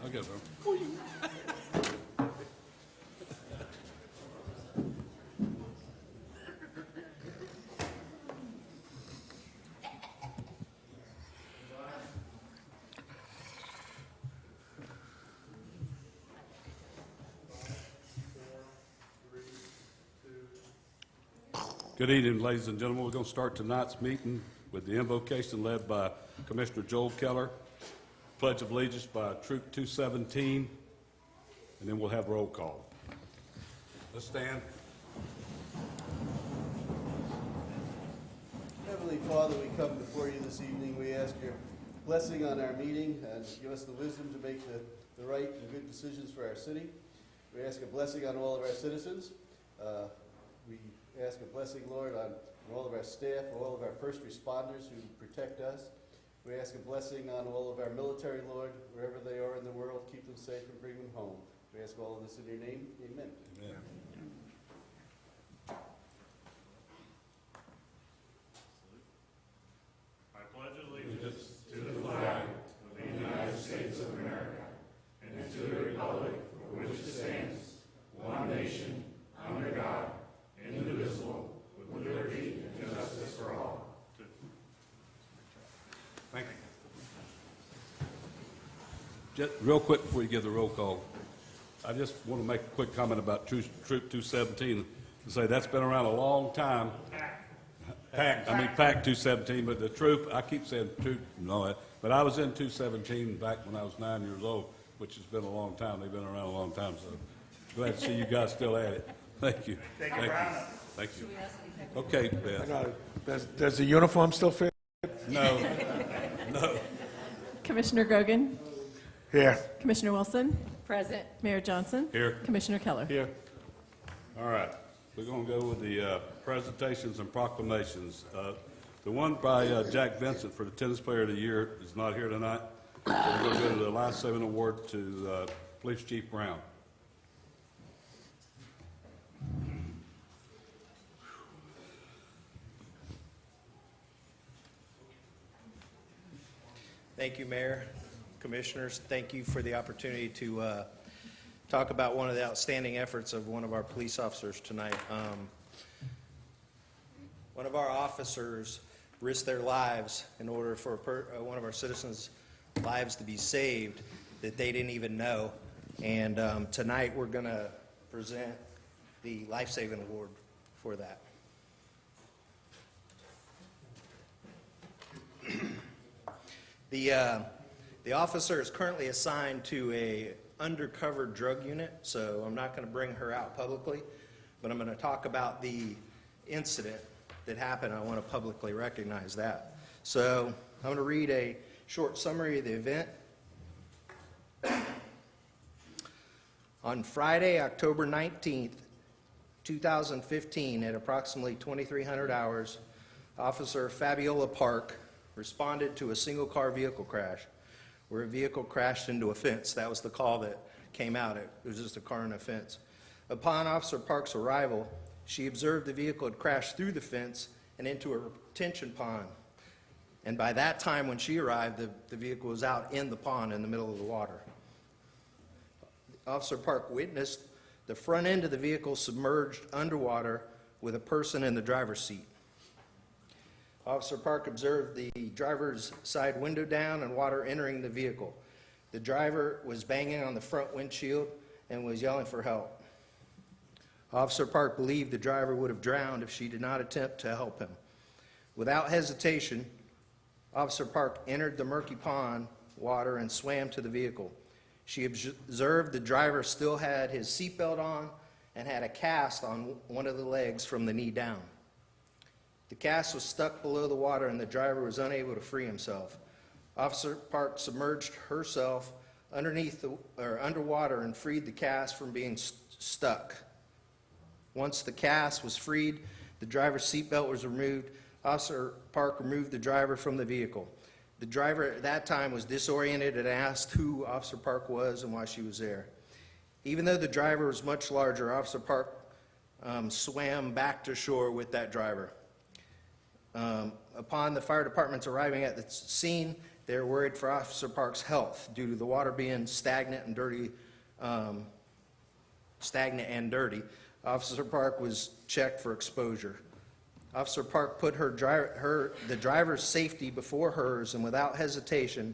I'll go there. Good evening, ladies and gentlemen. We're going to start tonight's meeting with the invocation led by Commissioner Joel Keller, Pledge of Allegiance by Troop 217, and then we'll have roll call. Let's stand. Heavenly Father, we come before you this evening. We ask your blessing on our meeting and give us the wisdom to make the right and good decisions for our city. We ask a blessing on all of our citizens. We ask a blessing, Lord, on all of our staff, all of our first responders who protect us. We ask a blessing on all of our military, Lord, wherever they are in the world. Keep them safe and bring them home. We ask all of this in your name. Amen. Amen. I pledge allegiance to the flag of the United States of America and to the republic for which it stands, one nation, under God, indivisible, with liberty and justice for all. Thank you. Just real quick before you give the roll call, I just want to make a quick comment about Troop 217 to say that's been around a long time. PAC 217, but the troop, I keep saying troop and all that, but I was in 217 back when I was 9 years old, which has been a long time. They've been around a long time, so glad to see you guys still at it. Thank you. Thank you. Thank you. Okay, Beth. Does the uniform still fit? No. No. Commissioner Grogan? Here. Commissioner Wilson? Present. Mayor Johnson? Here. Commissioner Keller? Here. All right. We're going to go with the presentations and proclamations. The one by Jack Vincent for the Tennis Player of the Year is not here tonight. So we're going to go to the life-saving award to Police Chief Brown. Thank you, Mayor, Commissioners. Thank you for the opportunity to talk about one of the outstanding efforts of one of our police officers tonight. One of our officers risked their lives in order for one of our citizens' lives to be saved that they didn't even know. And tonight we're going to present the life-saving award for that. The officer is currently assigned to a undercover drug unit, so I'm not going to bring her out publicly, but I'm going to talk about the incident that happened. I want to publicly recognize that. So I'm going to read a short summary of the event. On Friday, October 19th, 2015, at approximately 2300 hours, Officer Fabiola Park responded to a single-car vehicle crash where a vehicle crashed into a fence. That was the call that came out. It was just a car and a fence. Upon Officer Park's arrival, she observed the vehicle had crashed through the fence and into a retention pond. And by that time when she arrived, the vehicle was out in the pond in the middle of the water. Officer Park witnessed the front end of the vehicle submerged underwater with a person in the driver's seat. Officer Park observed the driver's side window down and water entering the vehicle. The driver was banging on the front windshield and was yelling for help. Officer Park believed the driver would have drowned if she did not attempt to help him. Without hesitation, Officer Park entered the murky pond water and swam to the vehicle. She observed the driver still had his seatbelt on and had a cast on one of the legs from the knee down. The cast was stuck below the water and the driver was unable to free himself. Officer Park submerged herself underwater and freed the cast from being stuck. Once the cast was freed, the driver's seatbelt was removed. Officer Park removed the driver from the vehicle. The driver at that time was disoriented and asked who Officer Park was and why she was there. Even though the driver was much larger, Officer Park swam back to shore with that driver. Upon the fire department's arriving at the scene, They're worried for Officer Park's health due to the water being stagnant and dirty. Officer Park was checked for exposure. Officer Park put the driver's safety before hers and without hesitation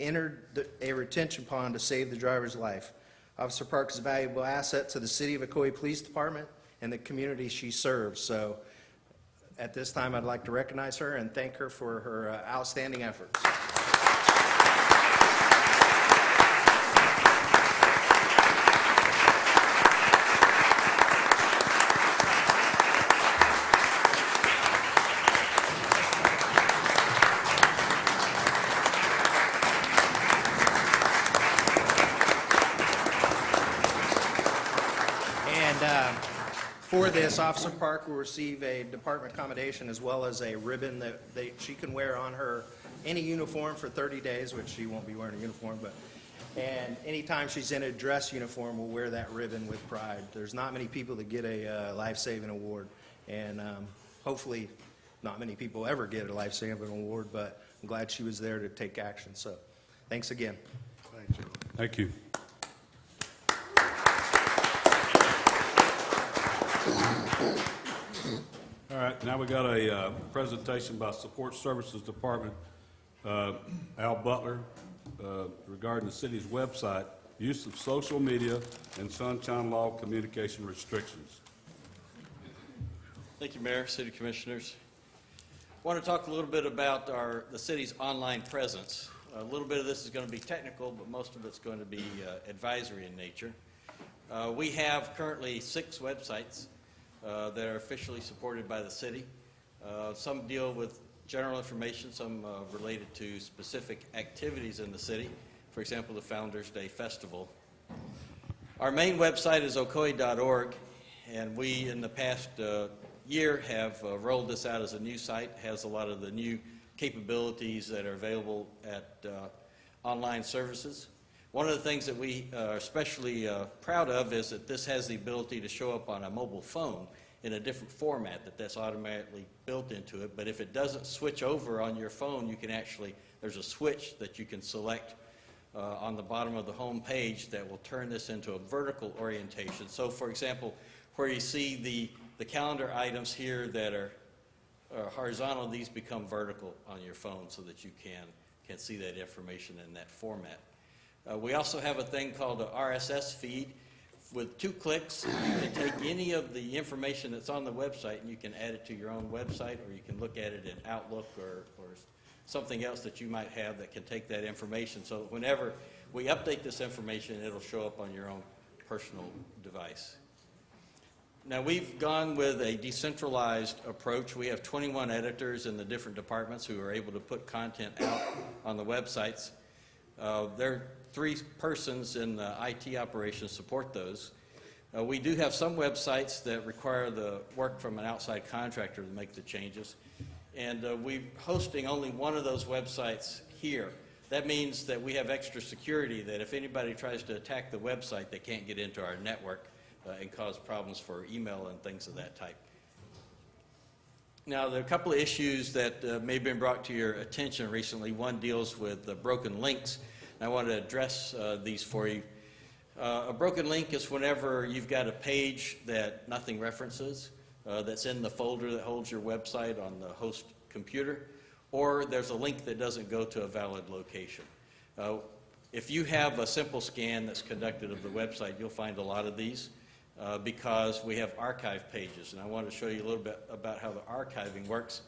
entered a retention pond to save the driver's life. Officer Park is a valuable asset to the City of Ocoee Police Department and the community she serves. So at this time, I'd like to recognize her and thank her for her outstanding efforts. For this, Officer Park will receive a department accommodation as well as a ribbon that she can wear on her any uniform for 30 days, which she won't be wearing a uniform, and anytime she's in a dress uniform, we'll wear that ribbon with pride. There's not many people that get a life-saving award, and hopefully not many people ever get a life-saving award, but I'm glad she was there to take action. So thanks again. Thank you. Thank you. All right, now we got a presentation by Support Services Department, Al Butler, regarding the city's website, use of social media, and sunshine law communication restrictions. Thank you, Mayor, City Commissioners. I want to talk a little bit about the city's online presence. A little bit of this is going to be technical, but most of it's going to be advisory in nature. We have currently 6 websites that are officially supported by the city. Some deal with general information, some related to specific activities in the city. For example, the Founders Day Festival. Our main website is ocoee.org, and we, in the past year, have rolled this out as a new site. It has a lot of the new capabilities that are available at online services. One of the things that we are especially proud of is that this has the ability to show up on a mobile phone in a different format, that's automatically built into it. But if it doesn't switch over on your phone, you can actually, there's a switch that you can select on the bottom of the home page that will turn this into a vertical orientation. So for example, where you see the calendar items here that are horizontal, these become vertical on your phone so that you can see that information in that format. We also have a thing called an RSS feed. With 2 clicks, you can take any of the information that's on the website and you can add it to your own website, or you can look at it in Outlook or something else that you might have that can take that information. So whenever we update this information, it'll show up on your own personal device. Now, we've gone with a decentralized approach. We have 21 editors in the different departments who are able to put content out on the websites. There are 3 persons in the IT operations support those. We do have some websites that require the work from an outside contractor to make the changes. And we're hosting only one of those websites here. That means that we have extra security, that if anybody tries to attack the website, they can't get into our network and cause problems for email and things of that type. Now, there are a couple of issues that may have been brought to your attention recently. One deals with broken links. I want to address these for you. A broken link is whenever you've got a page that nothing references, that's in the folder that holds your website on the host computer, or there's a link that doesn't go to a valid location. If you have a simple scan that's conducted of the website, you'll find a lot of these because we have archive pages, and I want to show you a little bit about how the archiving works.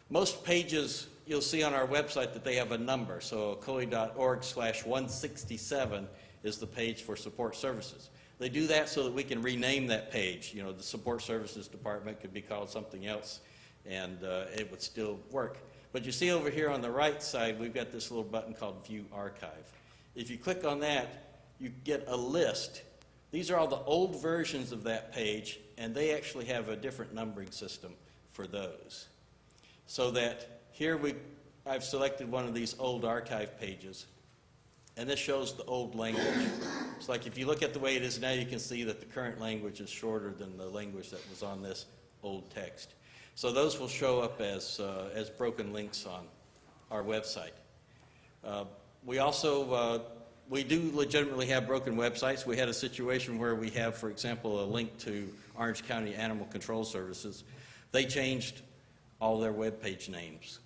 Most pages you'll see on our website that they have a number, so ocoee.org/167 is the page for support services. They do that so that we can rename that page. You know, the support services department could be called something else, and it would still work. But you see over here on the right side, we've got this little button called View Archive. If you click on that, you get a list. These are all the old versions of that page, and they actually have a different numbering system for those. So that here I've selected one of these old archive pages, and this shows the old language. It's like if you look at the way it is now, you can see that the current language is shorter than the language that was on this old text. So those will show up as broken links on our website. We also, we do legitimately have broken websites. We had a situation where we have, for example, a link to Orange County Animal Control Services. They changed all their web page names.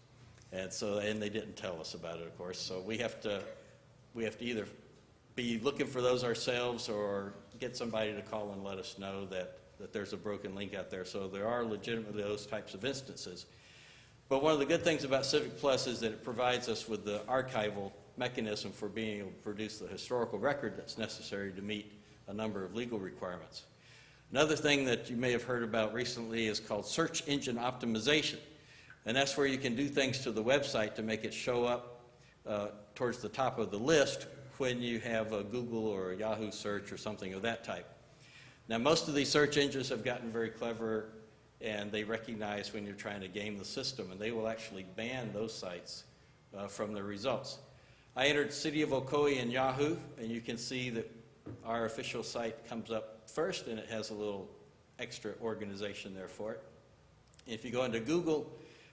And they didn't tell us about it, of course. So we have to either be looking for those ourselves or get somebody to call and let us know that there's a broken link out there. So there are legitimately those types of instances. But one of the good things about Civic Plus is that it provides us with the archival mechanism for being able to produce the historical record that's necessary to meet a number of legal requirements. Another thing that you may have heard about recently is called search engine optimization. And that's where you can do things to the website to make it show up towards the top of the list when you have a Google or a Yahoo search or something of that type. Now, most of these search engines have gotten very clever, and they recognize when you're trying to game the system, and they will actually ban those sites from the results. I entered City of Ocoee in Yahoo, and you can see that our official site comes up first, and it has a little extra organization there for it. If you go into Google,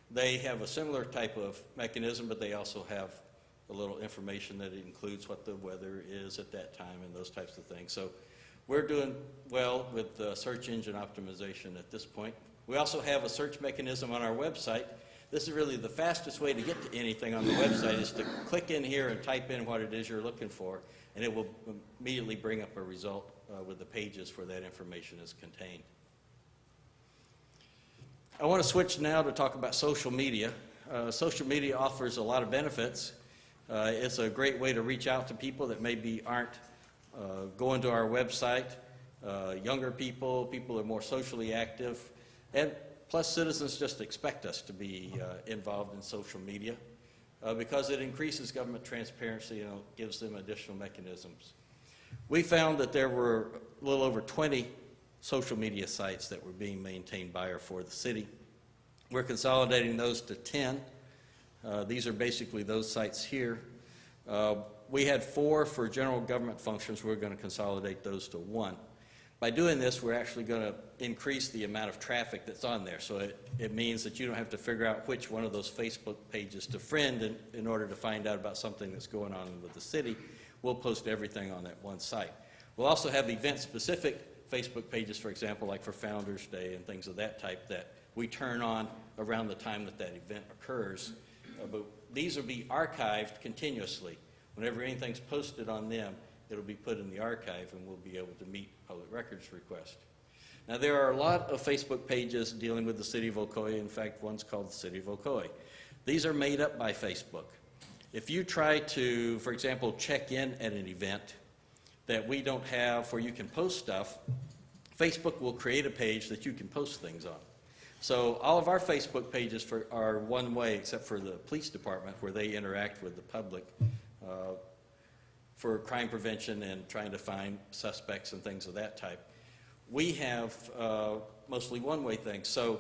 they have a similar type of mechanism, but they also have a little information that includes what the weather is at that time and those types of things. So we're doing well with search engine optimization at this point. We also have a search mechanism on our website. This is really the fastest way to get to anything on the website is to click in here and type in what it is you're looking for, and it will immediately bring up a result with the pages where that information is contained. I want to switch now to talk about social media. Social media offers a lot of benefits. It's a great way to reach out to people that maybe aren't going to our website, younger people, people that are more socially active, and plus citizens just expect us to be involved in social media because it increases government transparency and gives them additional mechanisms. We found that there were a little over 20 social media sites that were being maintained by or for the city. We're consolidating those to 10. These are basically those sites here. We had 4 for general government functions. We're going to consolidate those to 1. By doing this, we're actually going to increase the amount of traffic that's on there. So it means that you don't have to figure out which one of those Facebook pages to friend in order to find out about something that's going on with the city. We'll post everything on that one site. We'll also have event-specific Facebook pages, for example, like for Founders Day and things of that type that we turn on around the time that that event occurs. But these will be archived continuously. Whenever anything's posted on them, it'll be put in the archive and we'll be able to meet public records request. Now, there are a lot of Facebook pages dealing with the City of Ocoee. In fact, one's called the City of Ocoee. These are made up by Facebook. If you try to, for example, check in at an event that we don't have where you can post stuff, Facebook will create a page that you can post things on. So all of our Facebook pages are one way, except for the police department, where they interact with the public for crime prevention and trying to find suspects and things of that type. We have mostly one-way things. So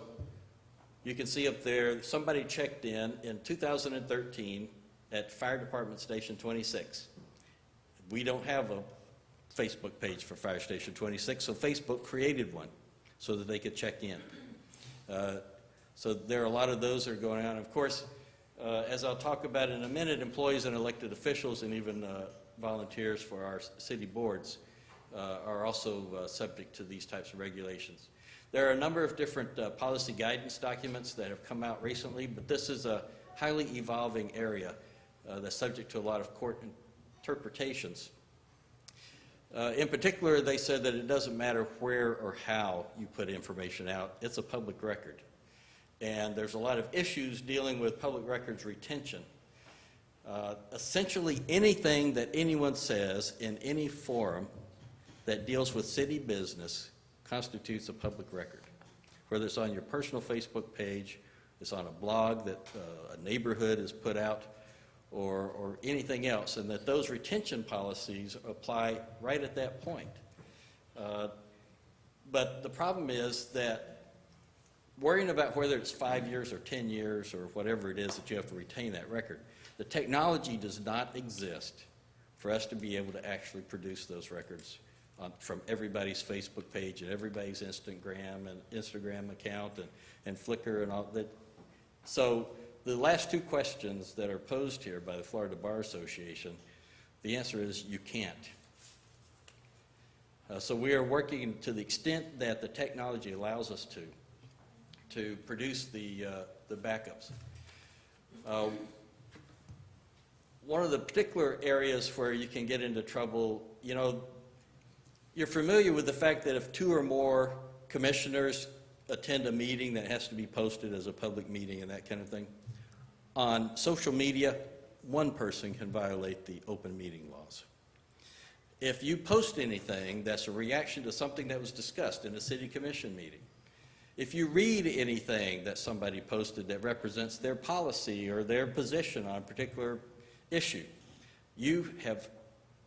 you can see up there, somebody checked in 2013 at Fire Department Station 26. We don't have a Facebook page for Fire Station 26, so Facebook created one so that they could check in. So there are a lot of those that are going on. Of course, as I'll talk about in a minute, employees and elected officials and even volunteers for our city boards are also subject to these types of regulations. There are a number of different policy guidance documents that have come out recently, but this is a highly evolving area that's subject to a lot of court interpretations. In particular, they said that it doesn't matter where or how you put information out. It's a public record. And there's a lot of issues dealing with public records retention. Essentially, anything that anyone says in any forum that deals with city business constitutes a public record. Whether it's on your personal Facebook page, it's on a blog that a neighborhood has put out, or anything else, and that those retention policies apply right at that point. But the problem is that worrying about whether it's 5 years or 10 years or whatever it is that you have to retain that record, the technology does not exist for us to be able to actually produce those records from everybody's Facebook page and everybody's Instagram account and Flickr and all that. So the last two questions that are posed here by the Florida Bar Association, the answer is you can't. So we are working to the extent that the technology allows us to produce the backups. One of the particular areas where you can get into trouble, you know, you're familiar with the fact that if 2 or more commissioners attend a meeting that has to be posted as a public meeting and that kind of thing. On social media, one person can violate the open meeting laws. If you post anything that's a reaction to something that was discussed in a city commission meeting, if you read anything that somebody posted that represents their policy or their position on a particular issue, you have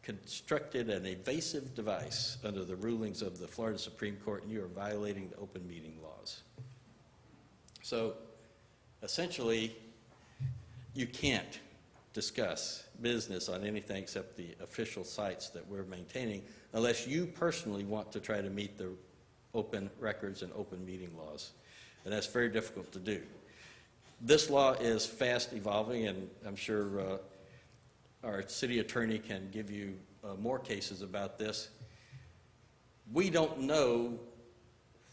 constructed an evasive device under the rulings of the Florida Supreme Court, and you are violating the open meeting laws. So essentially, you can't discuss business on anything except the official sites that we're maintaining unless you personally want to try to meet the open records and open meeting laws. And that's very difficult to do. This law is fast evolving, and I'm sure our city attorney can give you more cases about this. We don't know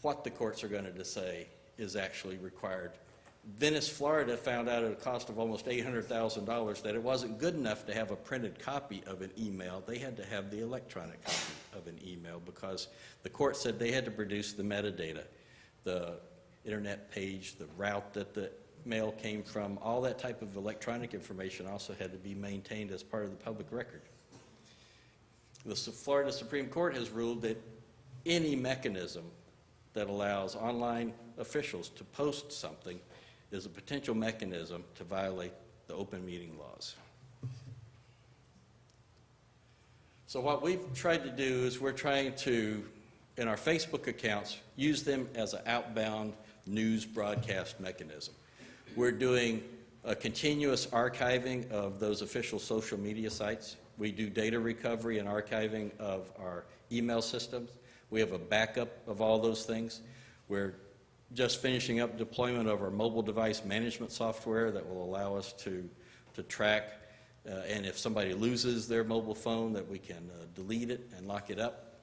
what the courts are going to say is actually required. Venice, Florida found out at a cost of almost $800,000 that it wasn't good enough to have a printed copy of an email. They had to have the electronic copy of an email because the court said they had to produce the metadata, the internet page, the route that the mail came from, all that type of electronic information also had to be maintained as part of the public record. The Florida Supreme Court has ruled that any mechanism that allows online officials to post something is a potential mechanism to violate the open meeting laws. So what we've tried to do is we're trying to, in our Facebook accounts, use them as an outbound news broadcast mechanism. We're doing a continuous archiving of those official social media sites. We do data recovery and archiving of our email systems. We have a backup of all those things. We're just finishing up deployment of our mobile device management software that will allow us to track, and if somebody loses their mobile phone, that we can delete it and lock it up.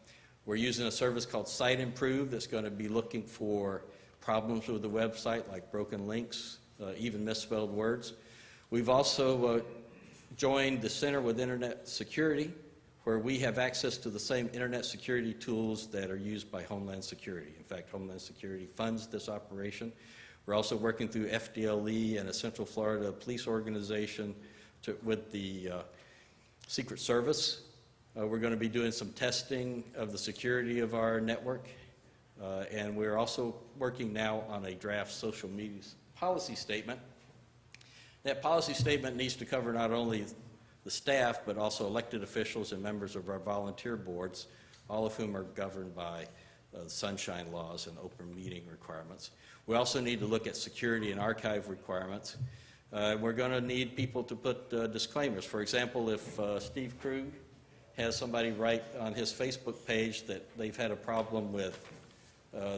We're using a service called Site Improve that's going to be looking for problems with the website like broken links, even misspelled words. We've also joined the Center with Internet Security, where we have access to the same internet security tools that are used by Homeland Security. In fact, Homeland Security funds this operation. We're also working through FDLE and a Central Florida police organization with the Secret Service. We're going to be doing some testing of the security of our network. And we're also working now on a draft social media policy statement. That policy statement needs to cover not only the staff, but also elected officials and members of our volunteer boards, all of whom are governed by sunshine laws and open meeting requirements. We also need to look at security and archive requirements. We're going to need people to put disclaimers. For example, if Steve Krug has somebody write on his Facebook page that they've had a problem with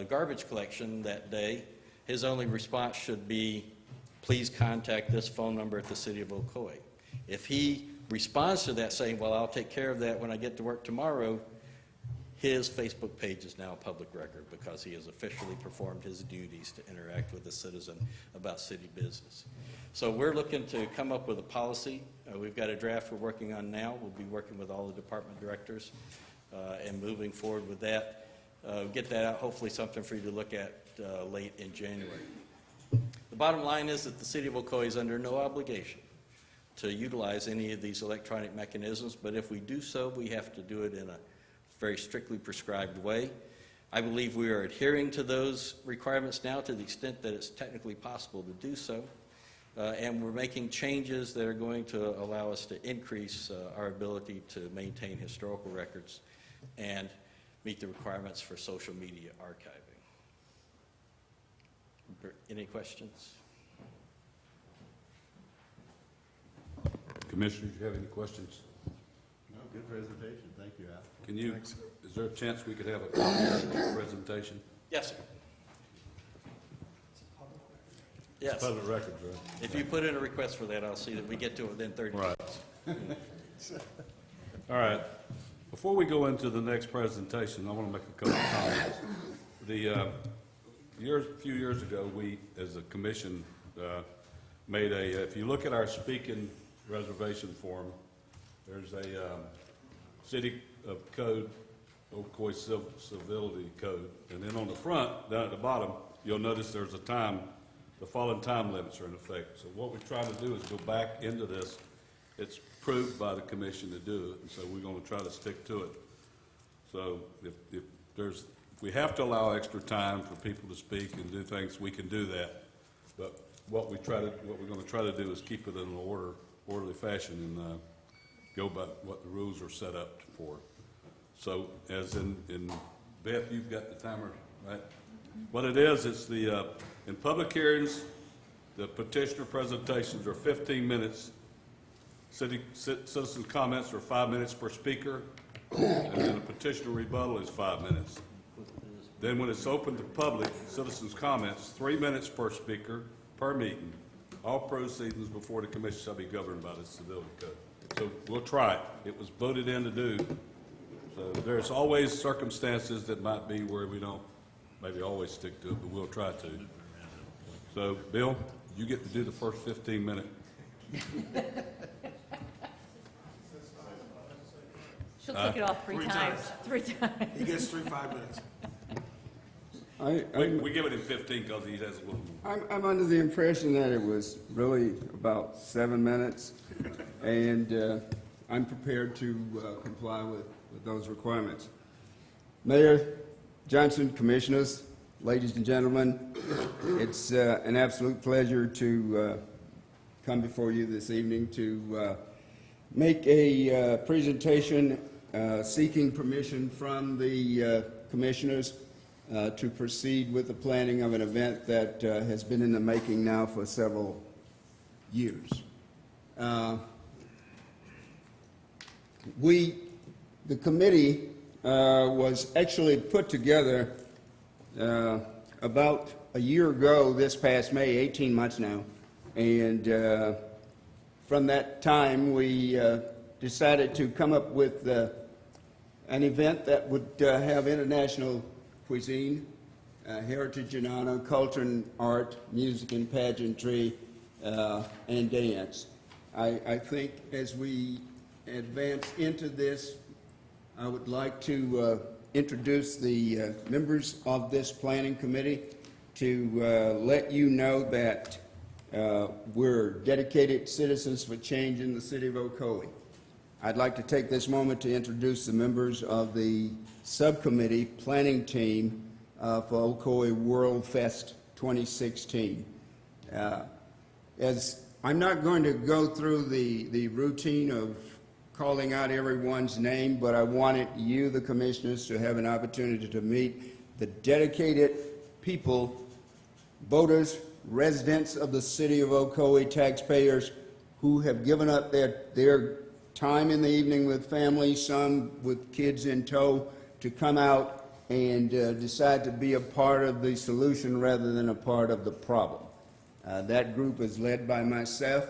garbage collection that day, his only response should be, please contact this phone number at the City of Ocoee. If he responds to that saying, well, I'll take care of that when I get to work tomorrow, his Facebook page is now a public record because he has officially performed his duties to interact with the citizen about city business. So we're looking to come up with a policy. We've got a draft we're working on now. We'll be working with all the department directors and moving forward with that. Get that out, hopefully something for you to look at late in January. The bottom line is that the City of Ocoee is under no obligation to utilize any of these electronic mechanisms, but if we do so, we have to do it in a very strictly prescribed way. I believe we are adhering to those requirements now to the extent that it's technically possible to do so, and we're making changes that are going to allow us to increase our ability to maintain historical records and meet the requirements for social media archiving. Any questions? Commissioners, you have any questions? No, good presentation. Thank you, Al. Can you, is there a chance we could have a copy of this presentation? Yes, sir. Yes. Public records, right? If you put in a request for that, I'll see that we get to it within 30 days. Right. All right. Before we go into the next presentation, I want to make a couple of comments. Few years ago, we, as a commission, made if you look at our speaking reservation form, there's a City of Ocoee Civility Code, and then on the front, down at the bottom, you'll notice there's the following time limits are in effect. So what we're trying to do is go back into this. It's approved by the commission to do it, and so we're going to try to stick to it. So if we have to allow extra time for people to speak and do things, we can do that. But what we're going to try to do is keep it in an orderly fashion and go by what the rules are set up for. So as in Beth, you've got the timer, right? What it is, it's in public hearings, the petitioner presentations are 15 minutes. Citizen comments are 5 minutes per speaker, and then a petitioner rebuttal is 5 minutes. Then when it's open to public, citizens' comments, 3 minutes per speaker per meeting. All proceedings before the commission shall be governed by the civility code. So we'll try it. It was voted in to do. So there's always circumstances that might be where we don't maybe always stick to it, but we'll try to. So, Bill, you get to do the first 15-minute. She'll take it off three times. 3 times. He gets 5 minutes. We give it in 15 because he has a little more. I'm under the impression that it was really about 7 minutes, and I'm prepared to comply with those requirements. Mayor Johnson, commissioners, ladies and gentlemen, it's an absolute pleasure to come before you this evening to make a presentation seeking permission from the commissioners to proceed with the planning of an event that has been in the making now for several years. The committee was actually put together about a year ago this past May, 18 months now, and from that time we decided to come up with an event that would have international cuisine, heritage and honor, culture and art, music and pageantry, and dance. I think as we advance into this, I would like to introduce the members of this planning committee to let you know that we're dedicated citizens for change in the city of Ocoee. I'd like to take this moment to introduce the members of the subcommittee planning team for Ocoee World Fest 2016. As I'm not going to go through the routine of calling out everyone's name, but I wanted you, the commissioners, to have an opportunity to meet the dedicated people, voters, residents of the city of Ocoee, taxpayers, who have given up their time in the evening with family, some with kids in tow, to come out and decide to be a part of the solution rather than a part of the problem. That group is led by myself,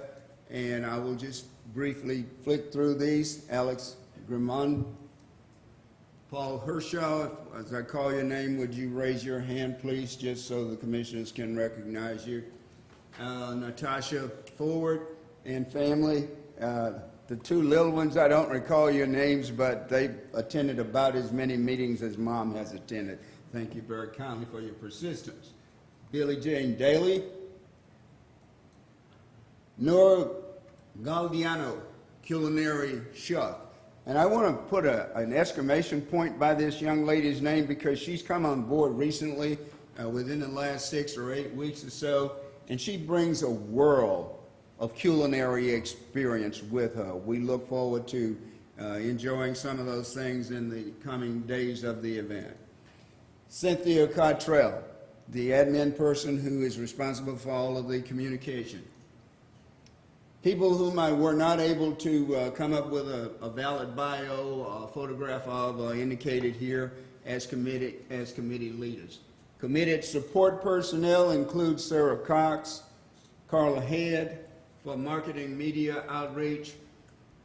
and I will just briefly flick through these. Alex Grimond, Paul Hershaw, as I call your name, would you raise your hand, please, just so the commissioners can recognize you. Natasha Forward and family. The two little ones, I don't recall your names, but they've attended about as many meetings as Mom has attended. Thank you very kindly for your persistence. Billie Jane Daly. Nora Galdiano, culinary chef. And I want to put an exclamation point by this young lady's name because she's come on board recently, within the last 6 or 8 weeks or so, and she brings a world of culinary experience with her. We look forward to enjoying some of those things in the coming days of the event. Cynthia Cottrell, the admin person who is responsible for all of the communication. People whom I were not able to come up with a valid bio or photograph of are indicated here as committee leaders. Committed support personnel include Sarah Cox, Carla Head for marketing, media, outreach,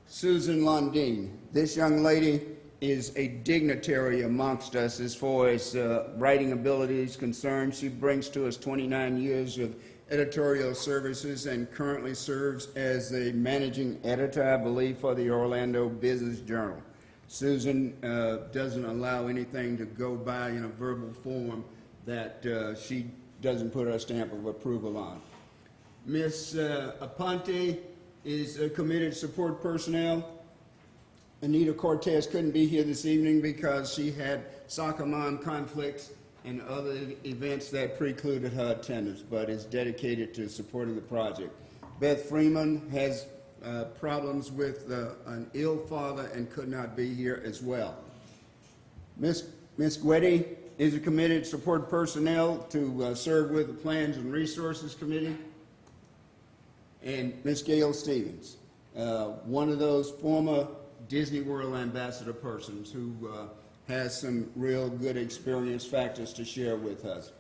Susan Lundeen. This young lady is a dignitary amongst us as far as writing ability is concerned. She brings to us 29 years of editorial services and currently serves as the managing editor, I believe, for the Orlando Business Journal. Susan doesn't allow anything to go by in a verbal form that she doesn't put her stamp of approval on. Ms. Aponte is a committed support personnel. Anita Cortez couldn't be here this evening because she had soccer mom conflicts and other events that precluded her attendance, but is dedicated to supporting the project. Beth Freeman has problems with an ill father and could not be here as well. Ms. Gwetty is a committed support personnel to serve with the Plans and Resources Committee. And Ms. Gail Stevens, one of those former Disney World ambassador persons who has some real good experience factors to share with us.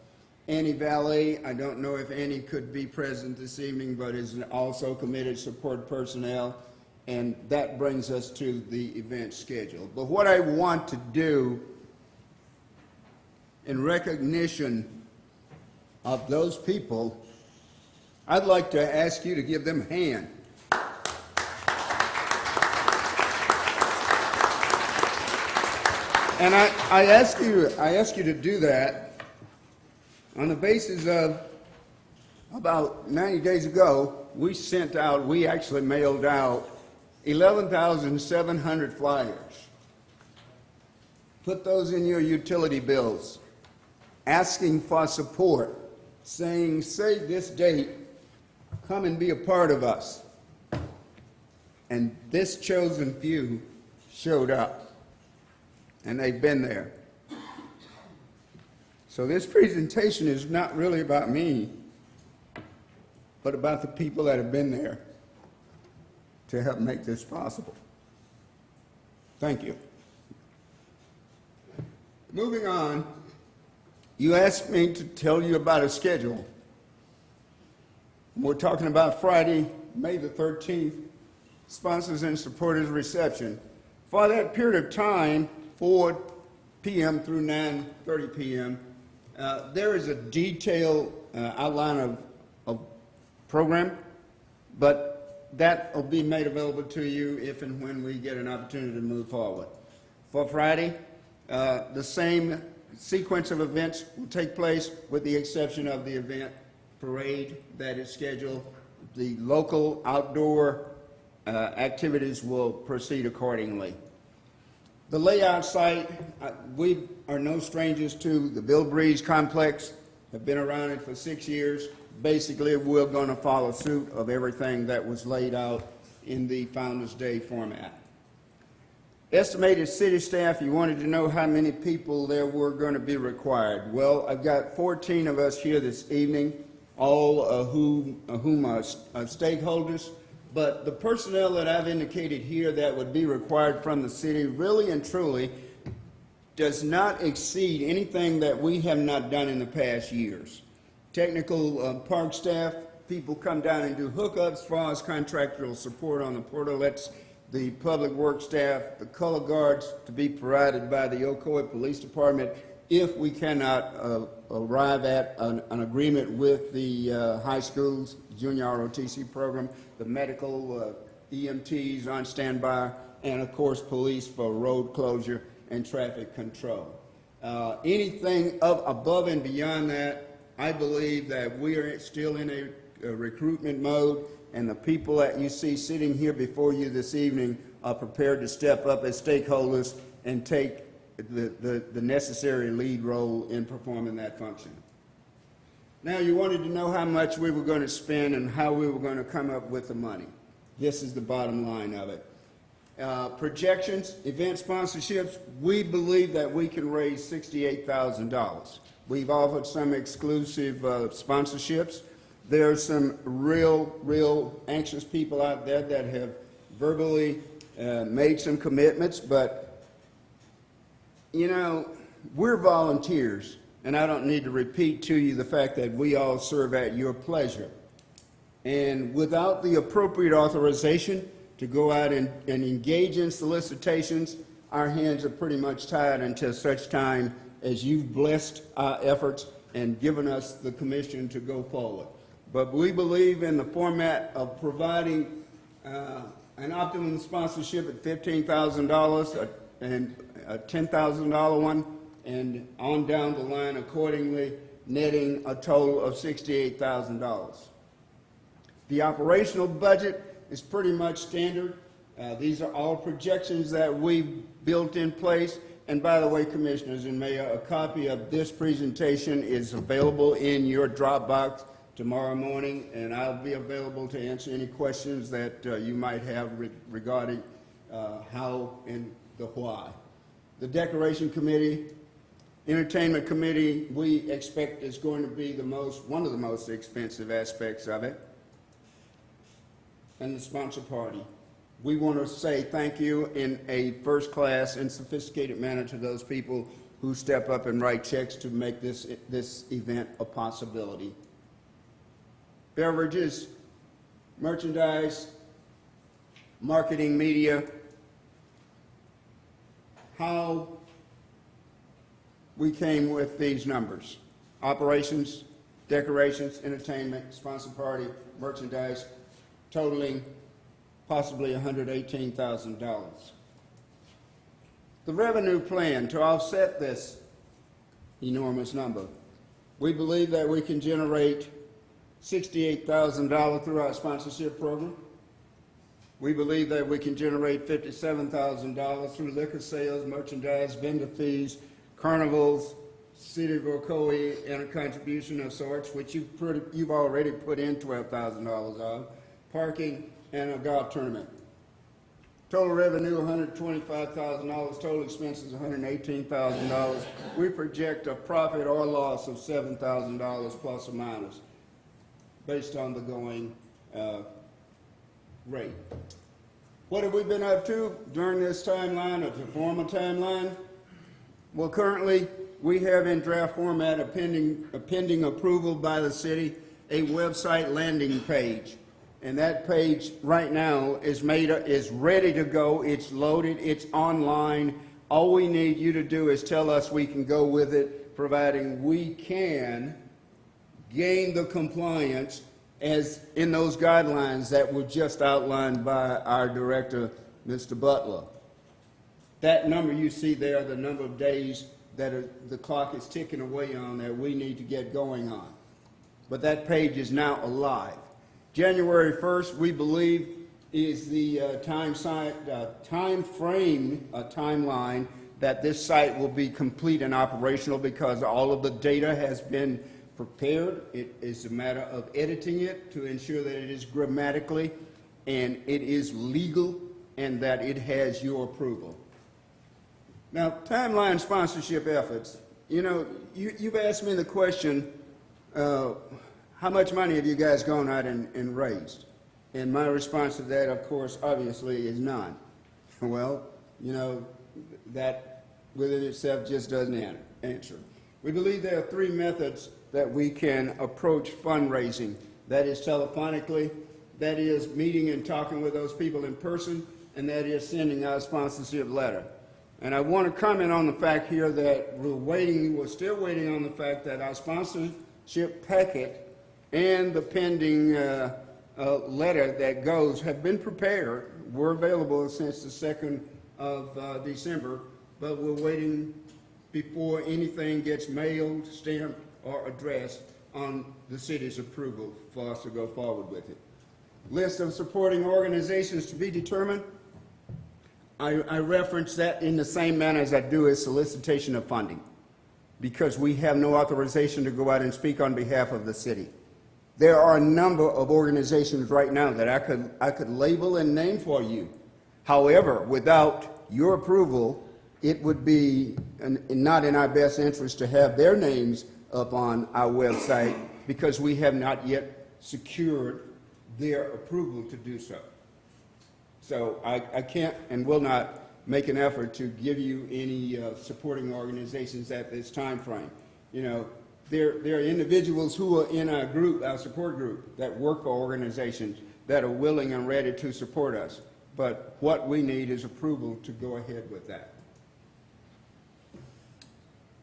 Annie Valet, I don't know if Annie could be present this evening, but is also committed support personnel, and that brings us to the event schedule. But what I want to do in recognition of those people, I'd like to ask you to give them a hand. And I ask you to do that on the basis of about 90 days ago, we actually mailed out 11,700 flyers. Put those in your utility bills, asking for support, saying, save this date, come and be a part of us. And this chosen few showed up. And they've been there. So this presentation is not really about me, but about the people that have been there to help make this possible. Thank you. Moving on, you asked me to tell you about a schedule. We're talking about Friday, May the 13th, sponsors and supporters reception. For that period of time, 4 p.m. through 9:30 p.m., there is a detailed outline of program, but that will be made available to you if and when we get an opportunity to move forward. For Friday, the same sequence of events will take place with the exception of the event parade that is scheduled. The local outdoor activities will proceed accordingly. The layout site, we are no strangers to the Bill Breeze complex, have been around it for 6 years. Basically, we're going to follow suit of everything that was laid out in the Founders Day format. Estimated city staff, you wanted to know how many people there were going to be required. Well, I've got 14 of us here this evening, all of whom are stakeholders. But the personnel that I've indicated here that would be required from the city really and truly does not exceed anything that we have not done in the past years. Technical park staff, people come down and do hookups as far as contractual support on the portal. That's the public works staff, the color guards to be provided by the Ocoee Police Department if we cannot arrive at an agreement with the high schools, junior ROTC program, the medical EMTs on standby, and of course police for road closure and traffic control. Anything above and beyond that, I believe that we are still in a recruitment mode, and the people that you see sitting here before you this evening are prepared to step up as stakeholders and take the necessary lead role in performing that function. Now, you wanted to know how much we were going to spend and how we were going to come up with the money. This is the bottom line of it. Projections, event sponsorships, we believe that we can raise $68,000. We've offered some exclusive sponsorships. There are some real anxious people out there that have verbally made some commitments, but you know, we're volunteers, and I don't need to repeat to you the fact that we all serve at your pleasure. And without the appropriate authorization to go out and engage in solicitations, our hands are pretty much tied until such time as you've blessed our efforts and given us the commission to go forward. But we believe in the format of providing an optimum sponsorship at $15,000 and a $10,000 one, and on down the line accordingly, netting a total of $68,000. The operational budget is pretty much standard. These are all projections that we've built in place. And by the way, Commissioners and Mayor, a copy of this presentation is available in your Dropbox tomorrow morning, and I'll be available to answer any questions that you might have regarding how and the why. The Decoration Committee, Entertainment Committee, we expect is going to be one of the most expensive aspects of it. And the sponsor party. We want to say thank you in a first-class and sophisticated manner to those people who step up and write checks to make this event a possibility. Beverages, merchandise, marketing, media, how we came with these numbers. Operations, decorations, entertainment, sponsor party, merchandise, totaling possibly $118,000. The revenue plan to offset this enormous number, we believe that we can generate $68,000 through our sponsorship program. We believe that we can generate $57,000 through liquor sales, merchandise, vendor fees, carnivals, City of Ocoee, and a contribution of sorts, which you've already put in $12,000 of, parking, and a golf tournament. Total revenue, $125,000. Total expenses, $118,000. We project a profit or loss of $7,000 plus or minus, based on the going rate. What have we been up to during this timeline, or the former timeline? Well, currently, we have in draft format, a pending approval by the city, a website landing page. And that page right now is ready to go. It's loaded. It's online. All we need you to do is tell us we can go with it, providing we can gain the compliance as in those guidelines that were just outlined by our director, Mr. Butler. That number you see there, the number of days that the clock is ticking away on that we need to get going on. But that page is now alive. January 1st, we believe, is the timeline that this site will be complete and operational, because all of the data has been prepared. It is a matter of editing it to ensure that it is grammatically and it is legal and that it has your approval. Now, timeline sponsorship efforts. You know, you've asked me the question, how much money have you guys gone out and raised? And my response to that, of course, obviously, is none. Well, you know, that within itself just doesn't answer. We believe there are three methods that we can approach fundraising. That is telephonically, that is meeting and talking with those people in person, and that is sending out a sponsorship letter. And I want to comment on the fact here that we're still waiting on the fact that our sponsorship packet and the pending letter that goes have been prepared. We're available since the 2nd of December, but we're waiting before anything gets mailed, stamped, or addressed on the city's approval for us to go forward with it. List of supporting organizations to be determined. I reference that in the same manner as I do as solicitation of funding, because we have no authorization to go out and speak on behalf of the city. There are a number of organizations right now that I could label and name for you. However, without your approval, it would be not in our best interest to have their names up on our website, because we have not yet secured their approval to do so. So I can't and will not make an effort to give you any supporting organizations at this time frame. You know, there are individuals who are in our group, our support group, that work for organizations that are willing and ready to support us. But what we need is approval to go ahead with that.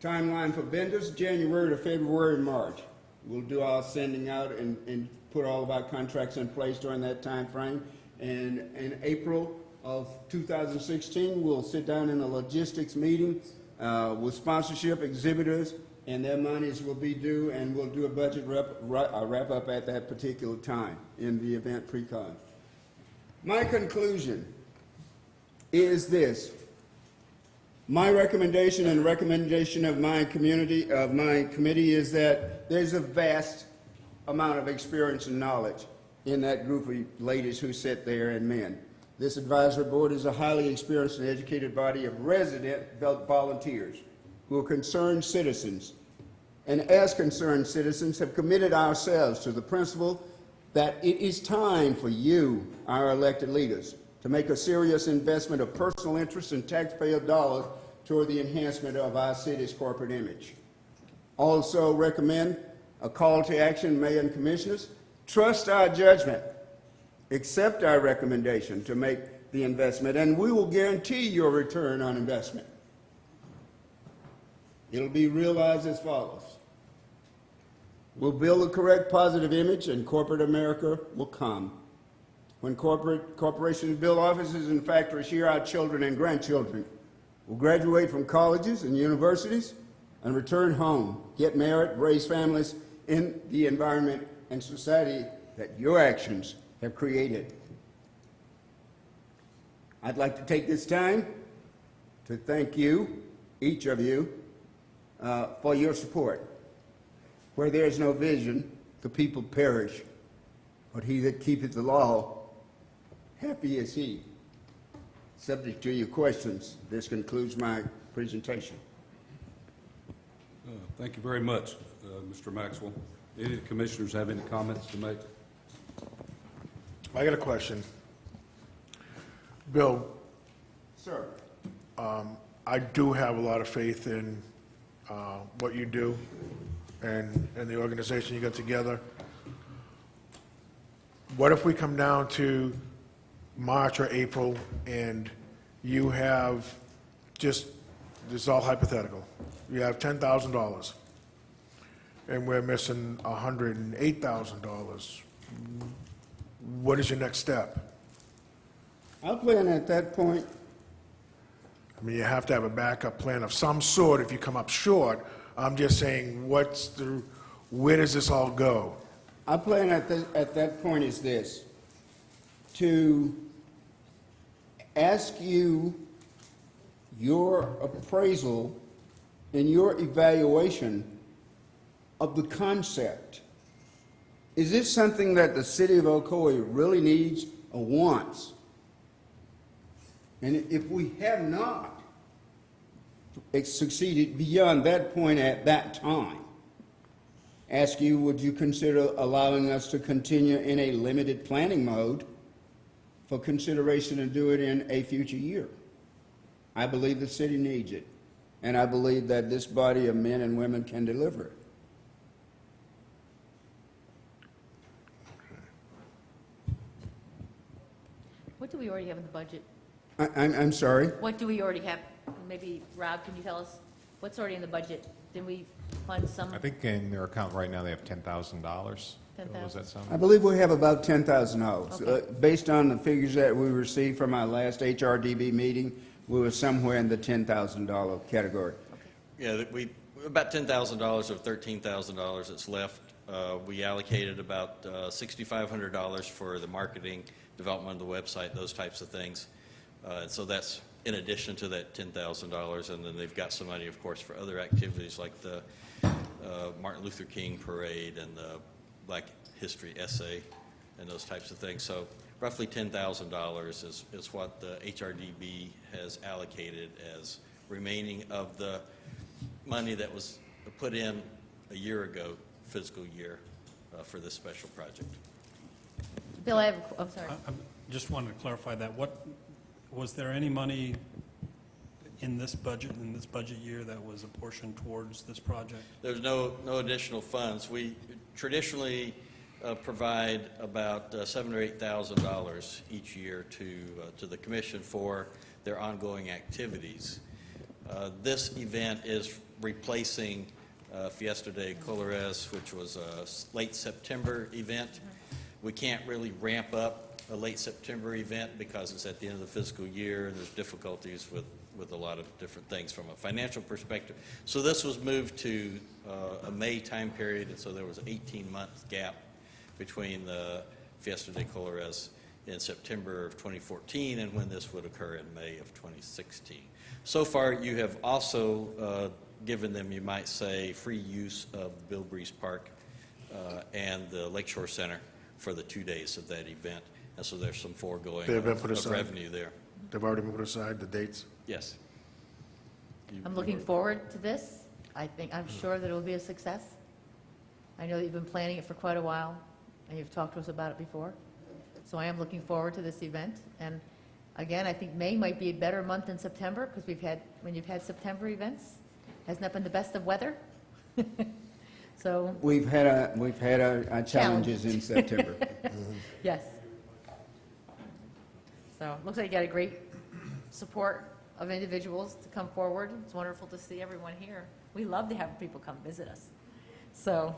Timeline for vendors, January to February and March. We'll do our sending out and put all of our contracts in place during that time frame. And in April of 2016, we'll sit down in a logistics meeting with sponsorship exhibitors, and their monies will be due, and we'll do a budget wrap up at that particular time in the event pre-con. My conclusion is this. My recommendation and recommendation of my community, of my committee, is that there's a vast amount of experience and knowledge in that group of ladies who sit there and men. This advisory board is a highly experienced and educated body of resident volunteers who are concerned citizens, and as concerned citizens have committed ourselves to the principle that it is time for you, our elected leaders, to make a serious investment of personal interest and taxpayer dollars toward the enhancement of our city's corporate image. Also recommend a call to action, Mayor and Commissioners. Trust our judgment. Accept our recommendation to make the investment, and we will guarantee your return on investment. It'll be realized as follows. We'll build the correct positive image, and corporate America will come. When corporations build offices and factories here, our children and grandchildren will graduate from colleges and universities and return home, get married, raise families in the environment and society that your actions have created. I'd like to take this time to thank you, each of you, for your support. Where there is no vision, the people perish, but he that keepeth the law, happy is he. Subject to your questions, this concludes my presentation. Thank you very much, Mr. Maxwell. Any of the commissioners have any comments to make? I got a question. Bill, Sir. I do have a lot of faith in what you do and the organization you got together. What if we come down to March or April and you have just, this is all hypothetical, you have $10,000 and we're missing $108,000. What is your next step? I'll plan at that point. I mean, you have to have a backup plan of some sort if you come up short. I'm just saying, where does this all go? Our plan at that point is this, to ask you your appraisal and your evaluation of the concept. Is this something that the city of Ocoee really needs or wants? And if we have not succeeded beyond that point at that time, ask you, would you consider allowing us to continue in a limited planning mode for consideration and do it in a future year? I believe the city needs it, and I believe that this body of men and women can deliver it. What do we already have in the budget? I'm sorry? What do we already have? Maybe, Rob, can you tell us? What's already in the budget? Did we fund some? I think in their account right now, they have $10,000. Was that I something? believe we have about $10,000. Okay. Based on the figures that we received from our last HRDB meeting, we were somewhere in the $10,000 category. Yeah, about $10,000 of $13,000 that's left. We allocated about $6,500 for the marketing, development of the website, those types of things. And so that's in addition to that $10,000, and then they've got some money, of course, for other activities like the Martin Luther King Parade and the Black History Essay and those types of things. So roughly $10,000 is what the HRDB has allocated as remaining of the money that was put in a year ago, fiscal year, for this special project. Bill, I have, sorry. I just wanted to clarify that. Was there any money in this budget year, that was apportioned towards this project? There's no additional funds. We traditionally provide about $7,000 or $8,000 each year to the commission for their ongoing activities. This event is replacing Fiesta de Colores, which was a late September event. We can't really ramp up a late September event because it's at the end of the fiscal year, and there's difficulties with a lot of different things from a financial perspective. So this was moved to a May time period, and so there was an 18-month gap between the Fiesta de Colores in September of 2014 and when this would occur in May of 2016. So far, you have also given them, you might say, free use of Bill Breeze Park and the Lakeshore Center for the 2 days of that event. And so there's some foregoing They've been put of aside. revenue there. They've already put aside the dates? Yes. I'm looking forward to this. I'm sure that it will be a success. I know that you've been planning it for quite a while, and you've talked to us about it before. So I am looking forward to this event. And again, I think May might be a better month than September, because when you've had September events, hasn't that been the best of weather? So, We've had our challenges in September. yes. So it looks like you got a great support of individuals to come forward. It's wonderful to see everyone here. We love to have people come visit us. So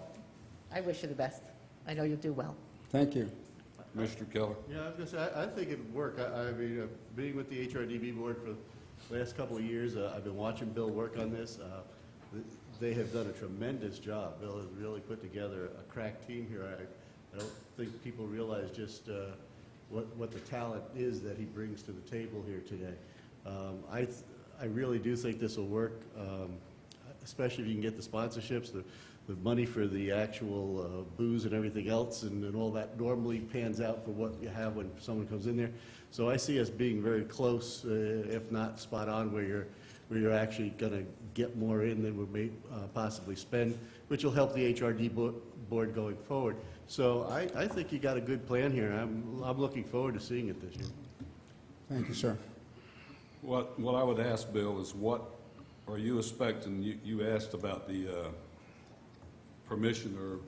I wish you the best. I know you'll do well. Thank you. Mr. Keller? Yeah, I was gonna say, I think it'd work. I mean, being with the HRDB board for the last couple of years, I've been watching Bill work on this. They have done a tremendous job. Bill has really put together a crack team here. I don't think people realize just what the talent is that he brings to the table here today. I really do think this will work, especially if you can get the sponsorships, the money for the actual booze and everything else, and all that normally pans out for what you have when someone comes in there. So I see us being very close, if not spot on, where you're actually going to get more in than we may possibly spend, which will help the HRD board going forward. So I think you got a good plan here. I'm looking forward to seeing it this year. Thank you, sir. What I would ask, Bill, is what are you expecting? You asked about the permission or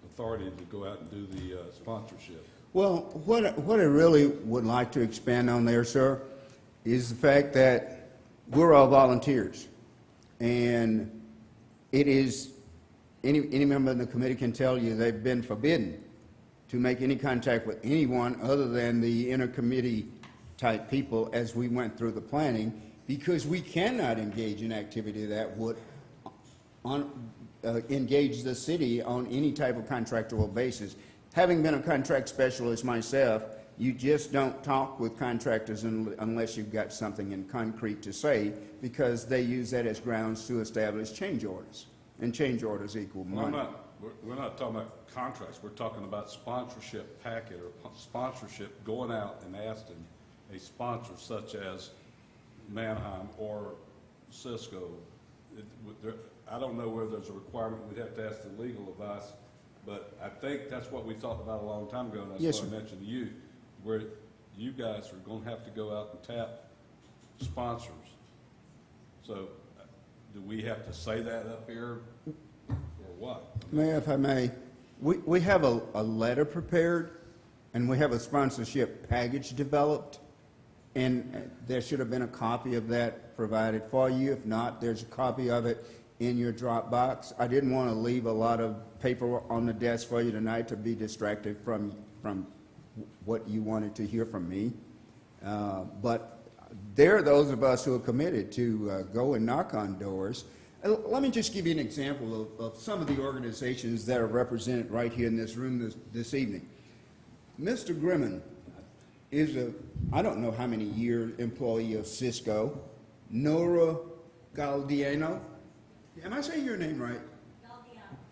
authority to go out and do the sponsorship. Well, what I really would like to expand on there, sir, is the fact that we're all volunteers. And it is, any member of the committee can tell you they've been forbidden to make any contact with anyone other than the intercommittee type people as we went through the planning, because we cannot engage in activity that would engage the city on any type of contractual basis. Having been a contract specialist myself, you just don't talk with contractors unless you've got something in concrete to say, because they use that as grounds to establish change orders, and change orders equal money. We're not talking about contracts. We're talking about sponsorship packet or sponsorship, going out and asking a sponsor such as Manheim or Cisco. I don't know whether there's a requirement. We'd have to ask the legal advice, but I think that's what we talked about a long time ago, and that's Yes, what I sir. mentioned to you, where you guys are going to have to go out and tap sponsors. So do we have to say that up here, or what? Mayor, if I may, we have a letter prepared, and we have a sponsorship package developed, and there should have been a copy of that provided for you. If not, there's a copy of it in your Dropbox. I didn't want to leave a lot of paper on the desk for you tonight to be distracted from what you wanted to hear from me. But there are those of us who are committed to go and knock on doors. Let me just give you an example of some of the organizations that are represented right here in this room this evening. Mr. Grimman is I don't know how many year employee of Cisco. Nora Galdiano, am I saying your name right?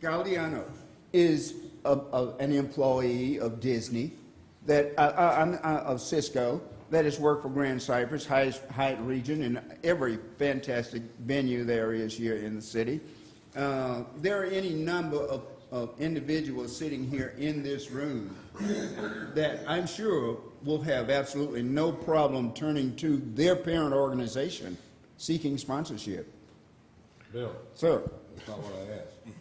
Galdiano is an employee of Disney, of Cisco, that has worked for Grand Cypress, Hyatt Region, and every fantastic venue there is here in the city. There are any number of individuals sitting here in this room that I'm sure will have absolutely no problem turning to their parent organization seeking sponsorship. Bill, Sir, that's not what I asked.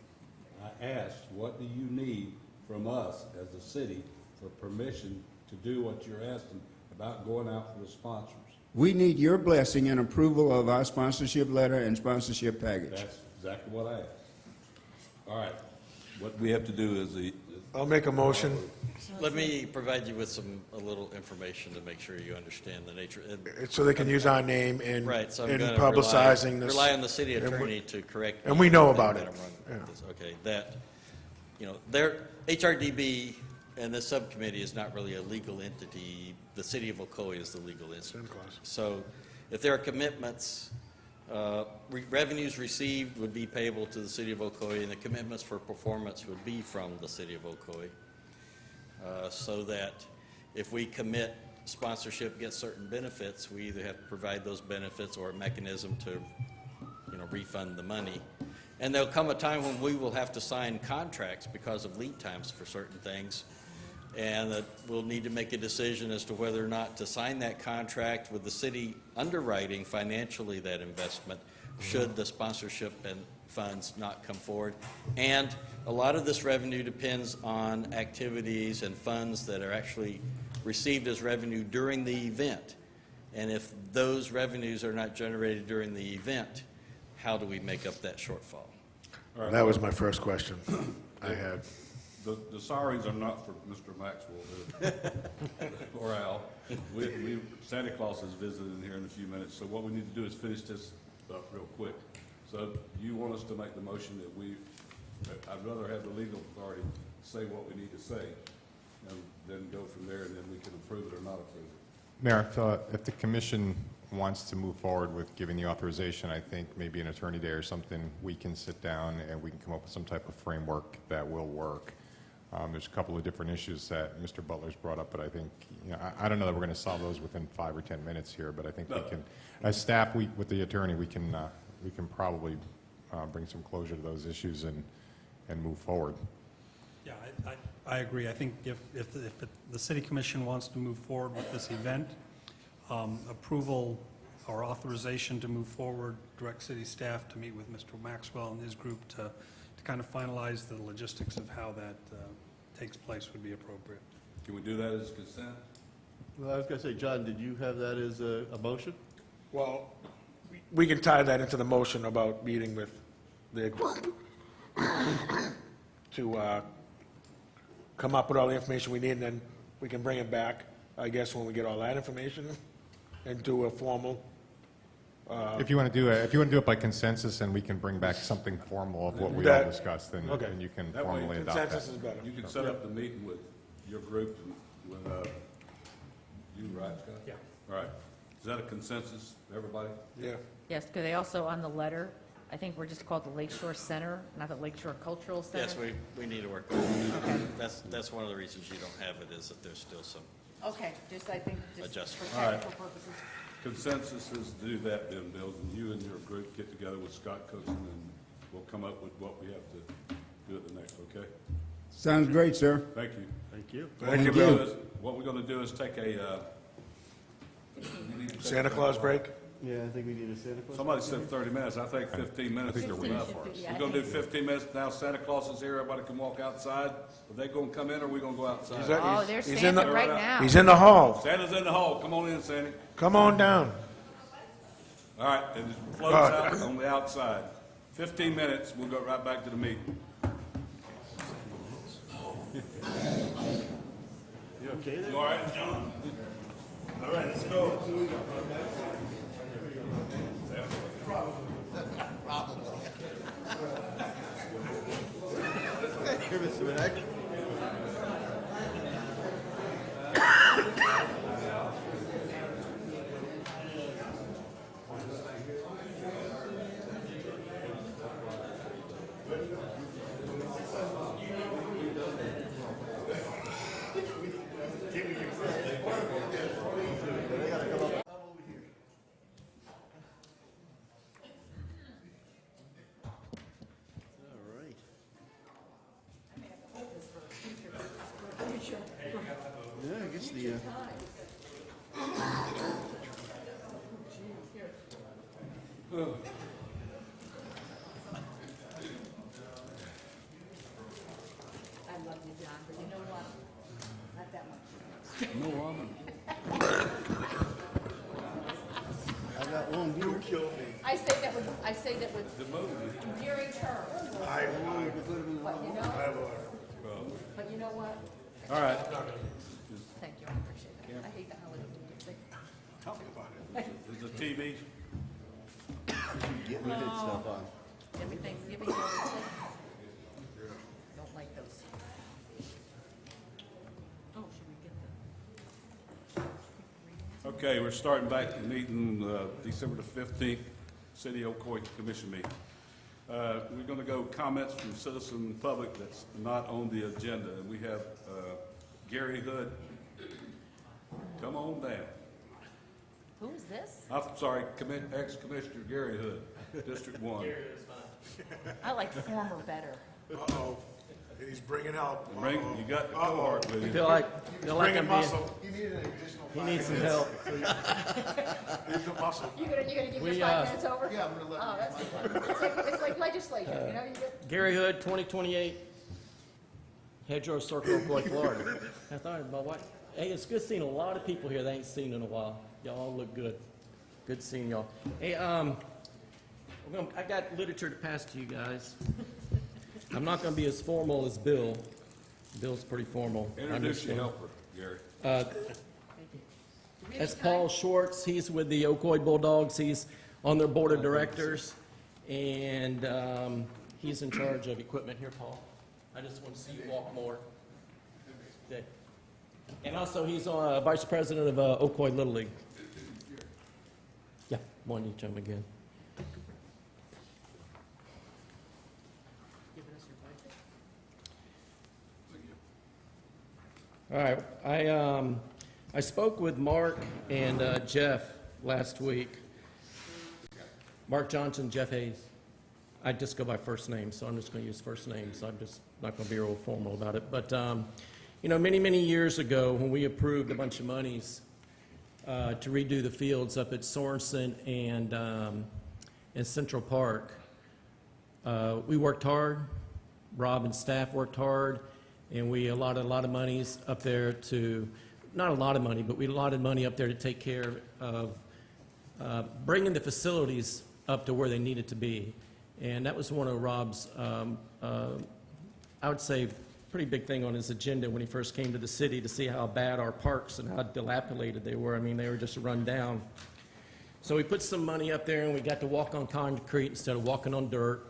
I asked, what do you need from us as a city for permission to do what you're asking about going out for the sponsors? we need your blessing and approval of our sponsorship letter and sponsorship package. That's exactly what I asked. All right, what we have to do is I'll make a motion. Let me provide you with a little information to make sure you understand the nature. So they can use our name in Right, so I'm in going to publicizing this. rely on the city And we- attorney to correct. and me we know on about anything it. that I'm wrong with Yeah. this. Okay, that, their HRDB and this subcommittee is not really a legal entity. The city of Ocoee is the legal entity. Same class. So if there are commitments, revenues received would be payable to the city of Ocoee, and the commitments for performance would be from the city of Ocoee. So that if we commit sponsorship, get certain benefits, we either have to provide those benefits or a mechanism to, refund the money. And there'll come a time when we will have to sign contracts because of lead times for certain things. And that we'll need to make a decision as to whether or not to sign that contract with the city underwriting financially that investment, should the sponsorship and funds not come forward. And a lot of this revenue depends on activities and funds that are actually received as revenue during the event. And if those revenues are not generated during the event, how do we make up that shortfall? That was my first question I had. the sirens are not for Mr. Maxwell or Al. Santa Claus is visiting here in a few minutes, so what we need to do is finish this up real quick. So you want us to make the motion that I'd rather have the legal authority say what we need to say, and then go from there, and then we can approve it or not approve it. Mayor, if the commission wants to move forward with giving the authorization, I think maybe an attorney day or something, we can sit down and we can come up with some type of framework that will work. There's a couple of different issues that Mr. Butler's brought up, but I think, I don't know that we're going to solve those within 5 or 10 minutes here, but I think we can, as staff, with the attorney, we can probably bring some closure to those issues and move forward. Yeah, I agree. I think if the city commission wants to move forward with this event, approval or authorization to move forward, direct city staff to meet with Mr. Maxwell and his group to kind of finalize the logistics of how that takes place would be appropriate. Can we do that as consent? Well, I was going to say, John, did you have that as a motion? Well, we can tie that into the motion about meeting with their group to come up with all the information we need, and then we can bring it back, I guess, when we get all that information and do a formal. If you want to do it by consensus, and we can bring back something formal of what we all That- discussed, then okay. then you can That way formally adopt that. Consensus is better. You can set up the meeting with your group and with, you, right, Scott? Yeah. All right. Is that a consensus, everybody? Yeah. Yes, because they also, on the letter, I think we're just called the Lakeshore Center, not the Lakeshore Cultural Center. Yes, we need to work on that. That's one of the reasons you don't have it, is that there's still some. Okay, just, I think, just Adjustment. for technical purposes. Consensus is to do that then, Bill, and you and your group get together with Scott Cookson, and we'll come up with what we have to do at the next, okay? Sounds great, sir. Thank you. Thank you. Thank you, What we're gonna Bill. do is- What we're gonna do is take a, Santa Claus break? Yeah, I think we need a Santa Claus. somebody said 30 minutes, I think 15 minutes is 15 enough. should be- yeah, We're I gonna do think- 15 minutes, now Santa Claus is here, everybody can walk outside. Are they gonna come in, or are we gonna go outside? Oh, there's He's in Santa the- right now. He's in the hall. Santa's in the hall, come on in, Santa. Come on down. All right, and it floats out on the outside. 15 minutes, we'll go right back to the meeting. You okay there? You all right, John? All right, let's go. Here, Mr. Benek. All right. I love you, John, but you know what? Not that much. No woman. I got one view. I say that with endearing terms. But you know what? All right. Thank you, I appreciate it. I hate the holidays. Tell me about it. Is the TV? Get me that stuff on. Every Thanksgiving, don't like those. Oh, should we get the? Okay, we're starting back the meeting, December the 15th, City of Ocoee Commission meeting. We're going to go comments from citizen public that's not on the agenda. And we have Gary Hood. Come on down. Who is this? I'm sorry, ex-Commissioner Gary Hood, District 1. I like former better. Uh-oh, and he's bringing out. Ring, you got the cohort with you. Feel like Bringing I'm muscle. he needs some help. He's the muscle. You gonna give We, your 5 minutes over? Yeah, I'm gonna let Oh, that's fun. It's like legislature, you know, you get. Gary Hood, 2028, Hedgerow Circle, Ocoee, Florida. I thought about what? Hey, it's good seeing a lot of people here that I ain't seen in a while. Y'all all look good. Good seeing y'all. Hey, I got literature to pass to you guys. I'm not going to be as formal as Bill. Bill's pretty formal. Introduce your helper, Gary. That's Paul Schwartz. He's with the Ocoee Bulldogs. He's on their board of directors, and he's in charge of equipment. Here, Paul. I just want to see you walk more. Okay. And also, he's vice president of Ocoee Little League. Yeah, one each of them again. All right, I spoke with Mark and Jeff last week. Mark Johnson, Jeff Hayes. I just go by first name, so I'm just going to use first names. I'm just not going to be real formal about it. But, you know, many, many years ago when we approved a bunch of monies to redo the fields up at Sorensen and Central Park, we worked hard. Rob and staff worked hard. And we allotted a lot of monies up there to, not a lot of money, but we allotted money up there to take care of bringing the facilities up to where they needed to be. And that was one of Rob's, I would say, pretty big thing on his agenda when he first came to the city, to see how bad our parks and how dilapidated they were. I mean, they were just run down. So we put some money up there and we got to walk on concrete instead of walking on dirt.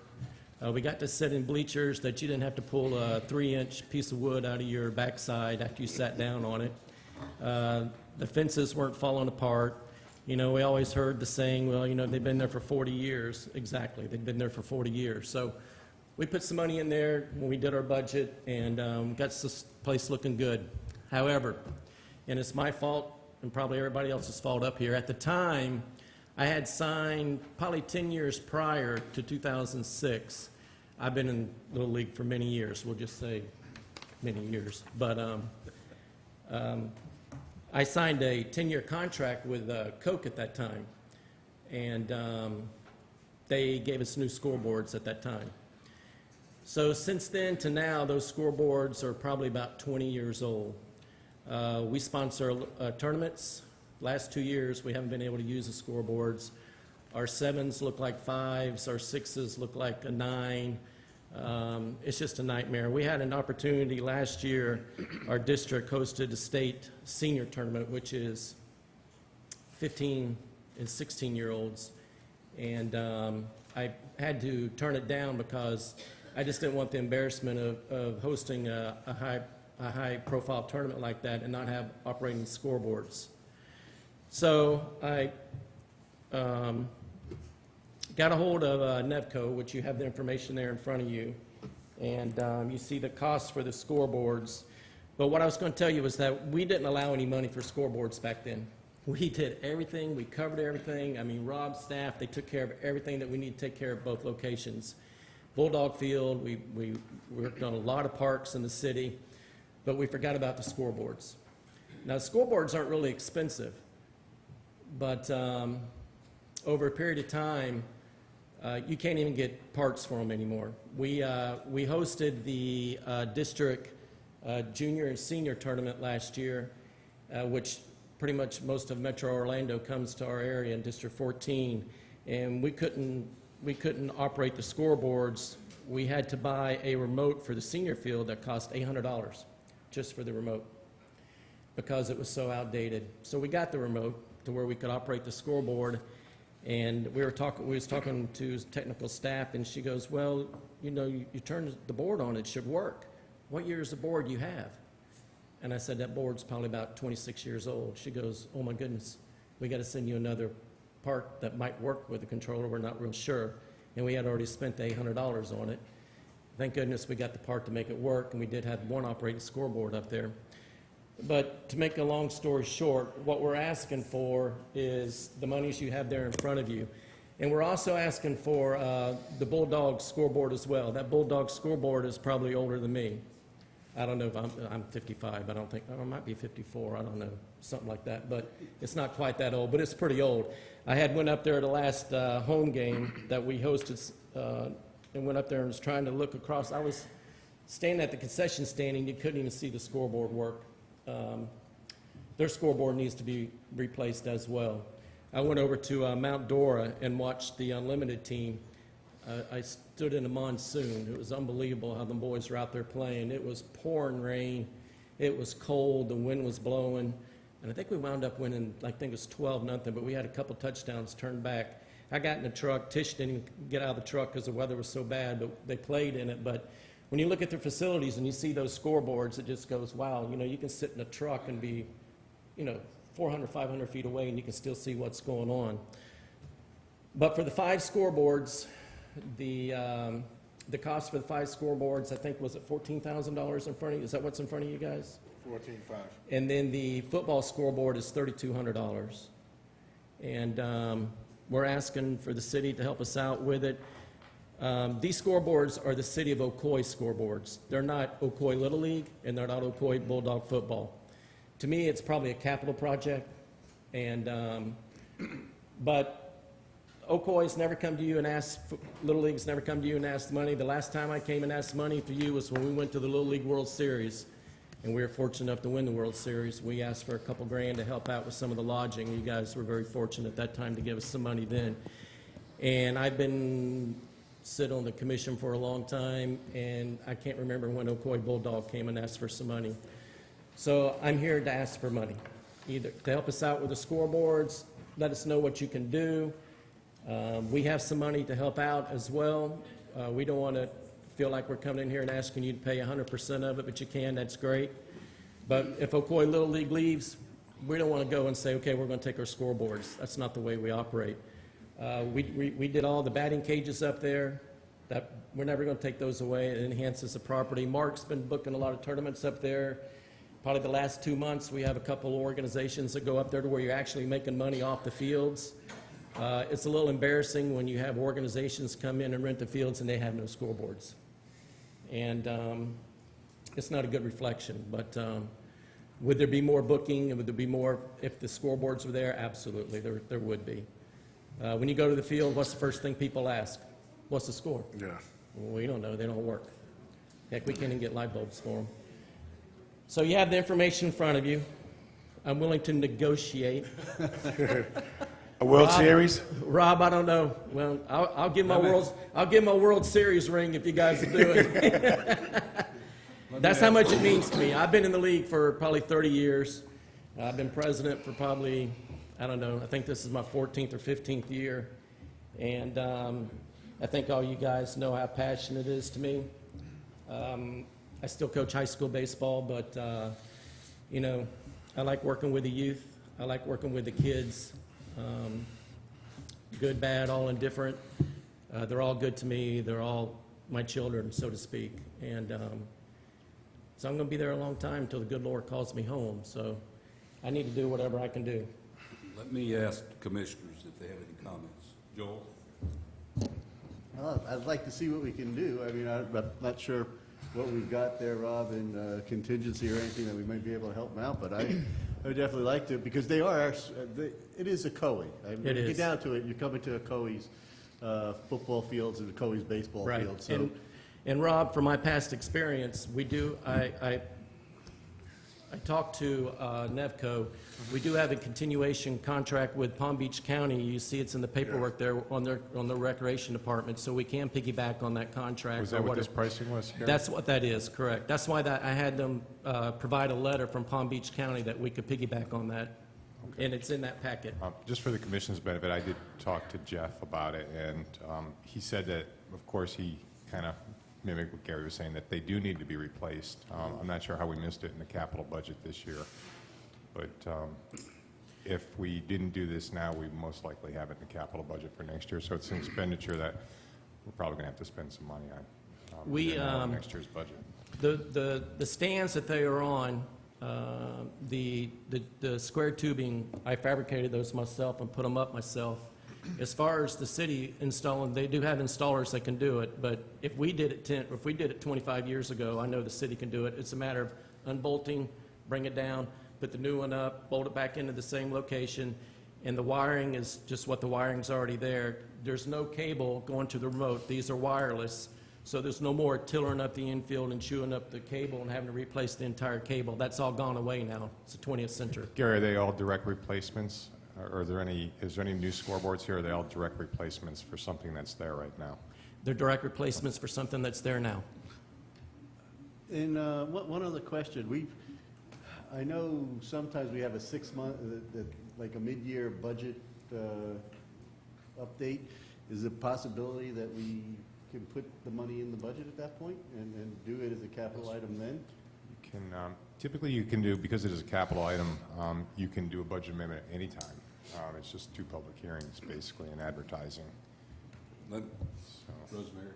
We got to sit in bleachers that you didn't have to pull a 3-inch piece of wood out of your backside after you sat down on it. The fences weren't falling apart. You know, we always heard the saying, well, you know, they've been there for 40 years. Exactly, they've been there for 40 years. So we put some money in there when we did our budget and got this place looking good. However, and it's my fault and probably everybody else's fault up here, at the time, I had signed, probably 10 years prior to 2006. I've been in Little League for many years, we'll just say many years. But I signed a 10-year contract with Coke at that time. And they gave us new scoreboards at that time. So since then to now, those scoreboards are probably about 20 years old. We sponsor tournaments. Last 2 years, we haven't been able to use the scoreboards. Our 7s look like 5s, our 6s look like a 9. It's just a nightmare. We had an opportunity last year. Our district hosted the state senior tournament, which is 15 and 16-year-olds. And I had to turn it down because I just didn't want the embarrassment of hosting a high-profile tournament like that and not have operating scoreboards. So I got a hold of Nevco, which you have the information there in front of you, and you see the cost for the scoreboards. But what I was going to tell you was that we didn't allow any money for scoreboards back then. We did everything. We covered everything. I mean, Rob's staff, they took care of everything that we need to take care of both locations. Bulldog Field, we worked on a lot of parks in the city, but we forgot about the scoreboards. Now, scoreboards aren't really expensive. But over a period of time, you can't even get parts for them anymore. We hosted the district junior and senior tournament last year, which pretty much most of Metro Orlando comes to our area in District 14, and we couldn't operate the scoreboards. We had to buy a remote for the senior field that cost $800 just for the remote because it was so outdated. So we got the remote to where we could operate the scoreboard, and we was talking to his technical staff, and she goes, well, you know, you turn the board on, it should work. What year is the board you have? And I said, that board's probably about 26 years old. She goes, oh my goodness, we got to send you another part that might work with the controller. We're not real sure. And we had already spent the $800 on it. Thank goodness we got the part to make it work, and we did have one operating scoreboard up there. But to make a long story short, what we're asking for is the monies you have there in front of you. And we're also asking for the Bulldog scoreboard as well. That Bulldog scoreboard is probably older than me. I don't know if I'm 55, I don't think, or I might be 54, I don't know, something like that. But it's not quite that old, but it's pretty old. I went up there the last home game that we hosted and went up there and was trying to look across. I was standing at the concession stand and you couldn't even see the scoreboard work. Their scoreboard needs to be replaced as well. I went over to Mount Dora and watched the Unlimited team. I stood in a monsoon. It was unbelievable how the boys were out there playing. It was pouring rain. It was cold. The wind was blowing. And I think we wound up winning, I think it was 12-0, but we had a couple touchdowns turned back. I got in the truck. Tish didn't get out of the truck because the weather was so bad, but they played in it. But when you look at their facilities and you see those scoreboards, it just goes, wow, you know, you can sit in a truck and be, you know, 400, 500 feet away and you can still see what's going on. But for the 5 scoreboards, the cost for the 5 scoreboards, I think, was it $14,000 in front of you? Is that what's in front of you guys? $14,500. And then the football scoreboard is $3,200. And we're asking for the city to help us out with it. These scoreboards are the City of Ocoee scoreboards. They're not Ocoee Little League, and they're not Ocoee Bulldog football. To me, it's probably a capital project, and but Ocoee's never come to you and asked, Little League's never come to you and asked money. The last time I came and asked money for you was when we went to the Little League World Series, and we were fortunate enough to win the World Series. We asked for a couple grand to help out with some of the lodging. You guys were very fortunate at that time to give us some money then. And I've been sitting on the commission for a long time, and I can't remember when Ocoee Bulldog came and asked for some money. So I'm here to ask for money, either to help us out with the scoreboards, let us know what you can do. We have some money to help out as well. We don't want to feel like we're coming in here and asking you to pay 100% of it, but you can, that's great. But if Ocoee Little League leaves, we don't want to go and say, okay, we're going to take our scoreboards. That's not the way we operate. We did all the batting cages up there. That we're never going to take those away. It enhances the property. Mark's been booking a lot of tournaments up there. Probably the last 2 months, we have a couple of organizations that go up there to where you're actually making money off the fields. It's a little embarrassing when you have organizations come in and rent the fields and they have no scoreboards. And it's not a good reflection. But would there be more booking? Would there be more if the scoreboards were there? Absolutely, there would be. When you go to the field, what's the first thing people ask? What's the score? Yeah. Well, we don't know. They don't work. Heck, we can't even get light bulbs for them. So you have the information in front of you. I'm willing to negotiate. A World Series? Rob, I don't know. Well, I'll give my World Series ring if you guys will do it. That's how much it means to me. I've been in the league for probably 30 years. I've been president for probably, I don't know, I think this is my 14th or 15th year. And I think all you guys know how passionate it is to me. I still coach high school baseball, but, you know, I like working with the youth. I like working with the kids. Good, bad, all indifferent. They're all good to me. They're all my children, so to speak. And so I'm going to be there a long time until the good Lord calls me home. So I need to do whatever I can do. Let me ask the commissioners if they have any comments. Joel? Well, I'd like to see what we can do. I mean, I'm not sure what we've got there, Rob, in contingency or anything that we might be able to help them out, but I would definitely like to, because they are, it is Ocoee. I mean, It when you is. get down to it, you're coming to Ocoee's football fields and Ocoee's baseball Right. field. So And Rob, from my past experience, we do, I talked to Nevco. We do have a continuation contract with Palm Beach County. You see it's in the paperwork there on the recreation department, so we can piggyback on that contract. Was or that what whatever. this pricing was, Gary? That's what that is, correct. That's why I had them provide a letter from Palm Beach County that we could piggyback on that, and it's in that packet. Just for the commission's benefit, I did talk to Jeff about it, and he said that, of course, he kind of mimicked what Gary was saying, that they do need to be replaced. I'm not sure how we missed it in the capital budget this year, but if we didn't do this now, we most likely have it in the capital budget for next year. So it's an expenditure that we're probably going to have to spend some money on. In next year's budget. The stands that they are on, the square tubing, I fabricated those myself and put them up myself. As far as the city installing, they do have installers that can do it, but if we did it 25 years ago, I know the city can do it. It's a matter of unbolting, bring it down, put the new one up, bolt it back into the same location, and the wiring is just what the wiring's already there. There's no cable going to the remote. These are wireless, so there's no more tillering up the infield and chewing up the cable and having to replace the entire cable. That's all gone away now. It's the 20th century. Gary, are they all direct replacements? Or is there any new scoreboards here? Or are they all direct replacements for something that's there right now? They're direct replacements for something that's there now. And one other question. I know sometimes we have a 6-month, like a mid-year budget update. Is it a possibility that we can put the money in the budget at that point and do it as a capital item then? You can, typically you can do, because it is a capital item, you can do a budget amendment at any time. It's just 2 public hearings, basically, and advertising. Let- Rosemary,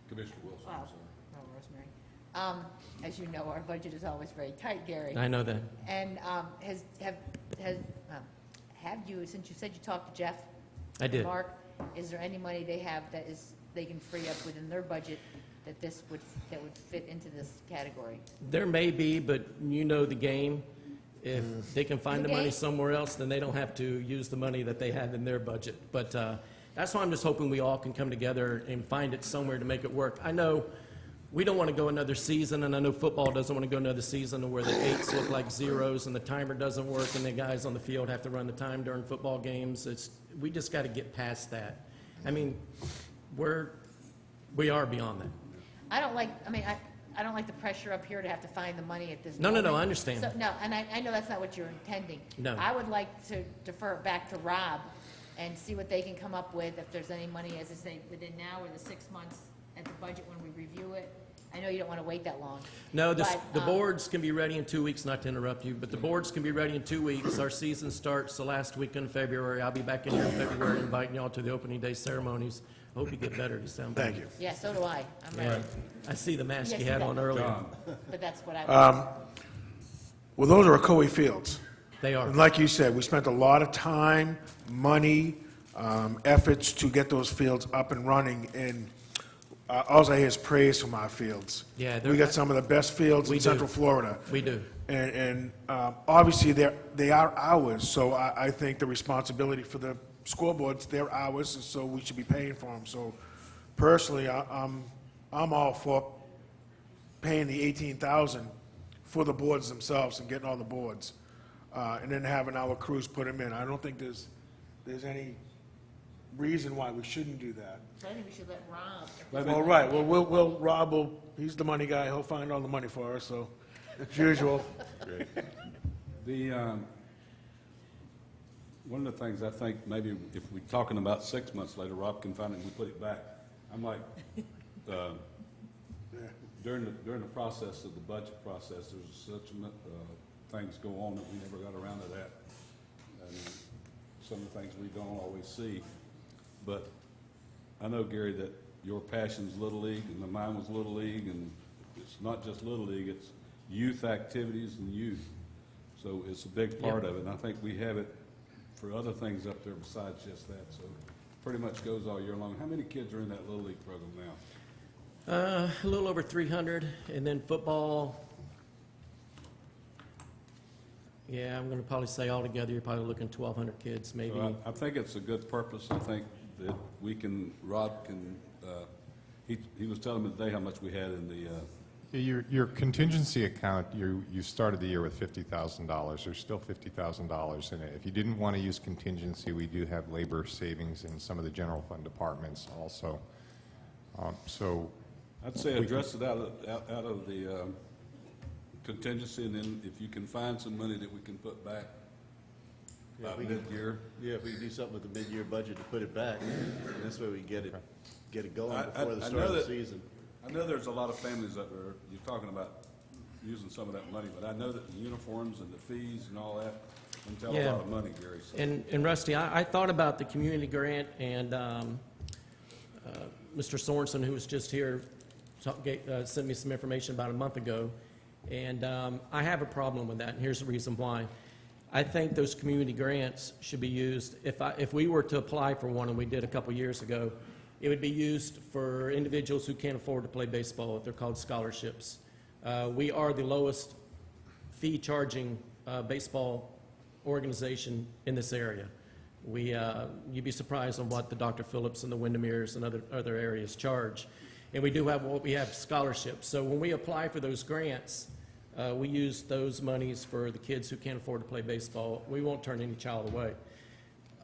Commissioner Wilson, I'm Wow. sorry. No, Rosemary. As you know, our budget is always very tight, Gary. I know that. And have you, since you said you talked to Jeff? I did. Mark, is there any money they have that they can free up within their budget that would fit into this category? There may be, but you know the game. If they can find the money Okay. somewhere else, then they don't have to use the money that they have in their budget. But that's why I'm just hoping we all can come together and find it somewhere to make it work. I know we don't want to go another season, and I know football doesn't want to go another season where the 8s look like 0s and the timer doesn't work and the guys on the field have to run the time during football games. We just got to get past that. I mean, we are beyond that. I don't like the pressure up here to have to find the money at this No, moment. I understand. So, no, and I know that's not what you're intending. No. I would like to defer it back to Rob and see what they can come up with, if there's any money, as I say, within now or the 6 months at the budget when we review it. I know you don't want to wait that long. No, the But, boards can be ready in 2 weeks, not to interrupt you, but the boards can be ready in 2 weeks. Our season starts the last week in February. I'll be back in here in February inviting y'all to the opening day ceremonies. I hope you get better this time. Thank you. Yeah, so do I. I'm ready. I see the mask Yes, you had you on bet. earlier. But that's what I Well, those are Ocoee fields. They are. And like you said, we spent a lot of time, money, efforts to get those fields up and running, and all I hear is praise from our fields. Yeah, We got some of the best fields We in do. Central Florida. We do. And obviously, they are ours, so I think the responsibility for the scoreboards, they're ours, and so we should be paying for them. So personally, I'm all for paying the $18,000 for the boards themselves and getting all the boards, and then having our crews put them in. I don't think there's any reason why we shouldn't do that. So I think we should let Rob. Well, right, well, Rob he's the money guy, he'll find all the money for us, so, as usual. One of the things I think, maybe if we're talking about 6 months later, Rob can find it and we put it back. I'm like, during the process of the budget process, there's such things go on that we never got around to that. And some of the things we don't always see. But I know, Gary, that your passion's Little League and mine was Little League, and it's not just Little League, it's youth activities and youth. So it's a big part of it, and I think we have it for other things up there besides just that. So pretty much goes all year long. How many kids are in that Little League program now? A little over 300, and then football. Yeah, I'm going to probably say altogether, you're probably looking 1,200 kids, maybe. So I think it's a good purpose. I think we can, Rod can, he was telling me today how much we had in the, Your contingency account, you started the year with $50,000. There's still $50,000 in it. If you didn't want to use contingency, we do have labor savings in some of the general fund departments also. So I'd say address it out of the contingency, and then if you can find some money that we can put back Yeah, by we can- mid-year. Yeah, if we can do something with the mid-year budget to put it back, this way we get it going before the I start know of the that- season. I know there's a lot of families that are, you're talking about using some of that money, but I know that the uniforms and the fees and all that entail a Yeah. lot of money, Gary. So And Rusty, I thought about the community grant, and Mr. Sorensen, who was just here, sent me some information about a month ago, and I have a problem with that, and here's the reason why. I think those community grants should be used, if we were to apply for one, and we did a couple years ago, it would be used for individuals who can't afford to play baseball. They're called scholarships. We are the lowest fee-charging baseball organization in this area. You'd be surprised on what the Dr. Phillips and the Windermere's and other areas charge. And we have scholarships. So when we apply for those grants, we use those monies for the kids who can't afford to play baseball. We won't turn any child away.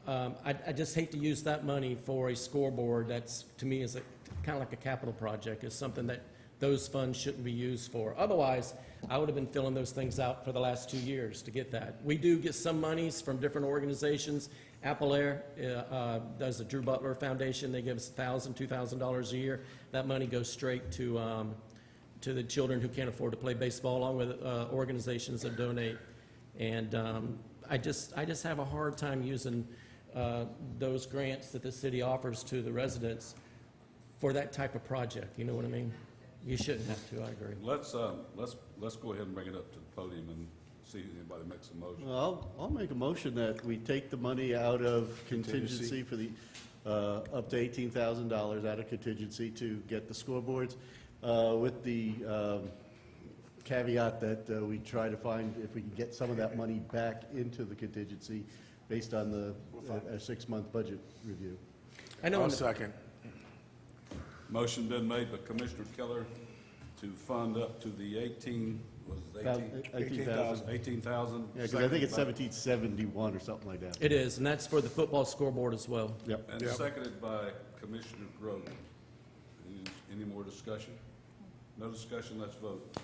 I just hate to use that money for a scoreboard that's, to me, is kind of like a capital project. It's something that those funds shouldn't be used for. Otherwise, I would have been filling those things out for the last 2 years to get that. We do get some monies from different organizations. Apple Air does the Drew Butler Foundation. They give us $1,000, $2,000 a year. That money goes straight to the children who can't afford to play baseball, along with organizations that donate. And I just have a hard time using those grants that the city offers to the residents for that type of project. You know what I mean? You shouldn't have to, I agree. let's go ahead and bring it up to the podium and see if anybody makes a motion. Well, I'll make a motion that we take the money out of contingency for the, up to $18,000 out of contingency to get the scoreboards, with the caveat that we try to find if we can get some of that money back into the contingency based on the, our 6-month budget review. I know. I'll in the- second. Motion been made by Commissioner Keller to fund up to the 18,000. Yeah, because I think it's 1771 or something like that. It is, and that's for the football scoreboard as well. Yep. And seconded by Commissioner Grogan. Any more discussion? No discussion, let's vote.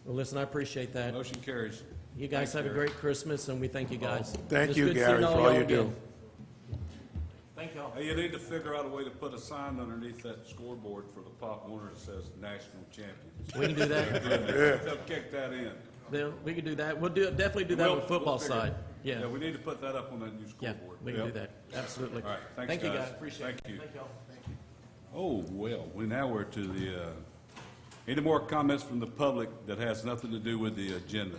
Well, listen, I appreciate that. Motion carries. You guys Thanks, have a Gary. great Christmas, and we thank you guys. Thank It's you, good seeing Gary, for all y'all you do. again. Thank y'all. Hey, you need to figure out a way to put a sign underneath that scoreboard for the Pop Warner that says National Champions. We can do that. They'll kick that in. We can do that. We'll definitely do that on the football figure it. side. Yeah, We need to put that up on that new yeah, scoreboard. we can do that. Absolutely. All right, thanks, Thank you, guys. guys. Appreciate it. Thank you. Thank y'all. Oh, well, now we're to the, any more comments from the public that has nothing to do with the agenda?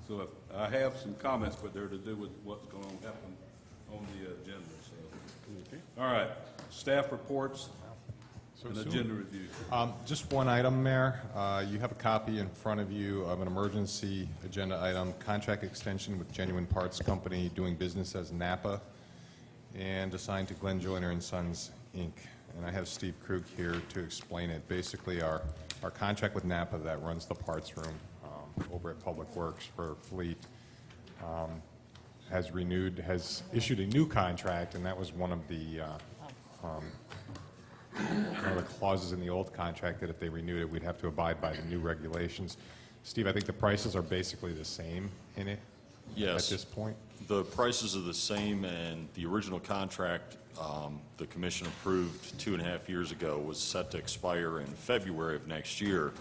So I have some comments, but they're to do with what's going to happen on the agenda, so. All right, staff reports and soon. agenda review. Just one item, Mayor. You have a copy in front of you of an emergency agenda item, contract extension with Genuine Parts Company doing business as Napa, and assigned to Glenn Joyner and Sons, Inc. And I have Steve Krug here to explain it. Basically, our contract with Napa that runs the parts room over at Public Works for Fleet has issued a new contract, and that was one of the clauses in the old contract that if they renewed it, we'd have to abide by the new regulations. Steve, I think the prices are basically the same in it Yes. at this point. The prices are the same, and the original contract the commission approved 2.5 years ago was set to expire in February of next year,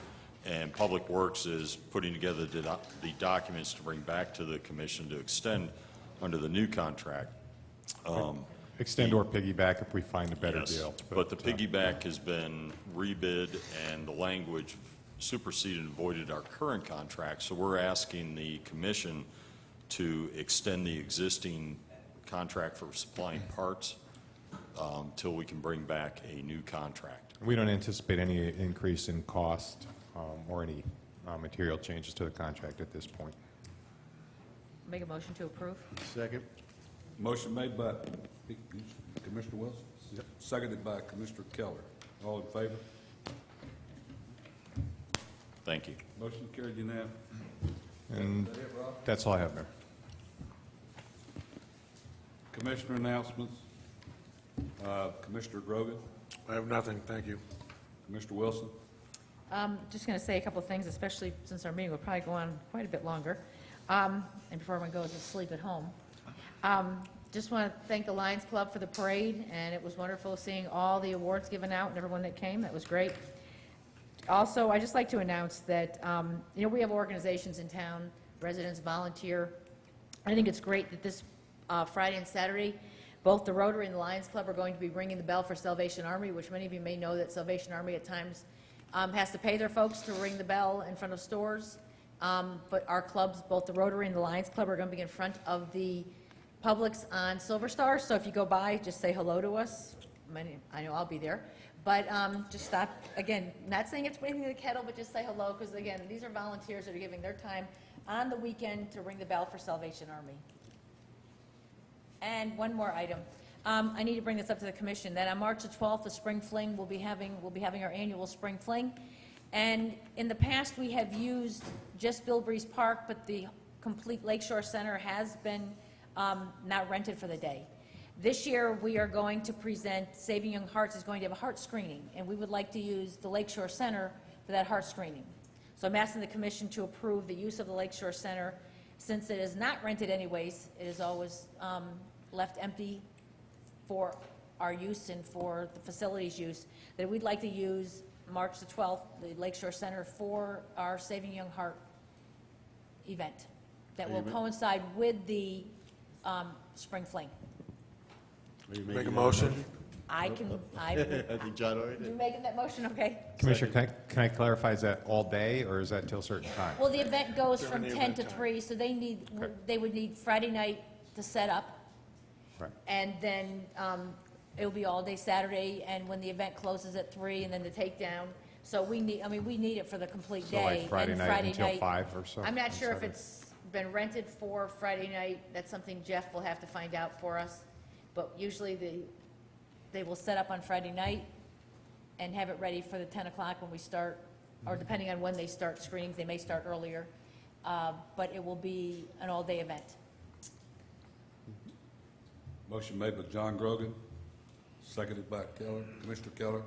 and Public Works is putting together the documents to bring back to the commission to extend under the new contract. Extend or piggyback if we find a better Yes, deal. but the piggyback has been rebid, and the language superseded and voided our current contract, so we're asking the commission to extend the existing contract for supplying parts till we can bring back a new contract. We don't anticipate any increase in cost or any material changes to the contract at this point. Make a motion to approve? Second? Motion made by Commissioner Wilson. Yep. Seconded by Commissioner Keller. All in favor? Thank you. Motion carried unanimously. And Is that it, Rob? that's all I have, Mayor. Commissioner announcements. Commissioner Grogan, I have nothing, thank you. Commissioner Wilson. Just going to say a couple of things, especially since our meeting will probably go on quite a bit longer, and before everyone goes to sleep at home. Just want to thank the Lions Club for the parade, and it was wonderful seeing all the awards given out and everyone that came. That was great. Also, I'd just like to announce that, we have organizations in town, residents volunteer. I think it's great that this Friday and Saturday, both the Rotary and the Lions Club are going to be ringing the bell for Salvation Army, which many of you may know that Salvation Army at times has to pay their folks to ring the bell in front of stores. But our clubs, both the Rotary and the Lions Club, are going to be in front of the Publix on Silver Star. So if you go by, just say hello to us. I know I'll be there. But just stop, again, not saying it's waiting in the kettle, but just say hello, because again, these are volunteers that are giving their time on the weekend to ring the bell for Salvation Army. And one more item. I need to bring this up to the commission, that on March the 12th, the Spring Fling, we'll be having our annual Spring Fling. And in the past, we have used just Bilbrey's Park, but the complete Lakeshore Center has been not rented for the day. This year, we are going to present, Saving Young Hearts is going to have a heart screening, and we would like to use the Lakeshore Center for that heart screening. So I'm asking the commission to approve the use of the Lakeshore Center. Since it is not rented anyways, it is always left empty for our use and for the facilities use, that we'd like to use March the 12th, the Lakeshore Center, for our Saving Young Heart event that will coincide with the Spring Fling. Are you Make a making that motion? I I think John already you did. making that motion, okay? Commissioner, can I clarify, is that all day, or is that till a certain time? Well, the event goes During from the 10 event to time. 3, so they would need Friday night to set up. Right. And then it'll be all day Saturday, and when the event closes at 3, and then the takedown. So we need it for the complete So day. like Friday And night until 5 or so? I'm not on sure if Saturday? it's been rented for Friday night. That's something Jeff will have to find out for us. But usually they will set up on Friday night and have it ready for the 10 o'clock when we start, or depending on when they start screenings, they may start earlier. But it will be an all-day event. Motion made by John Grogan, seconded by Commissioner Keller.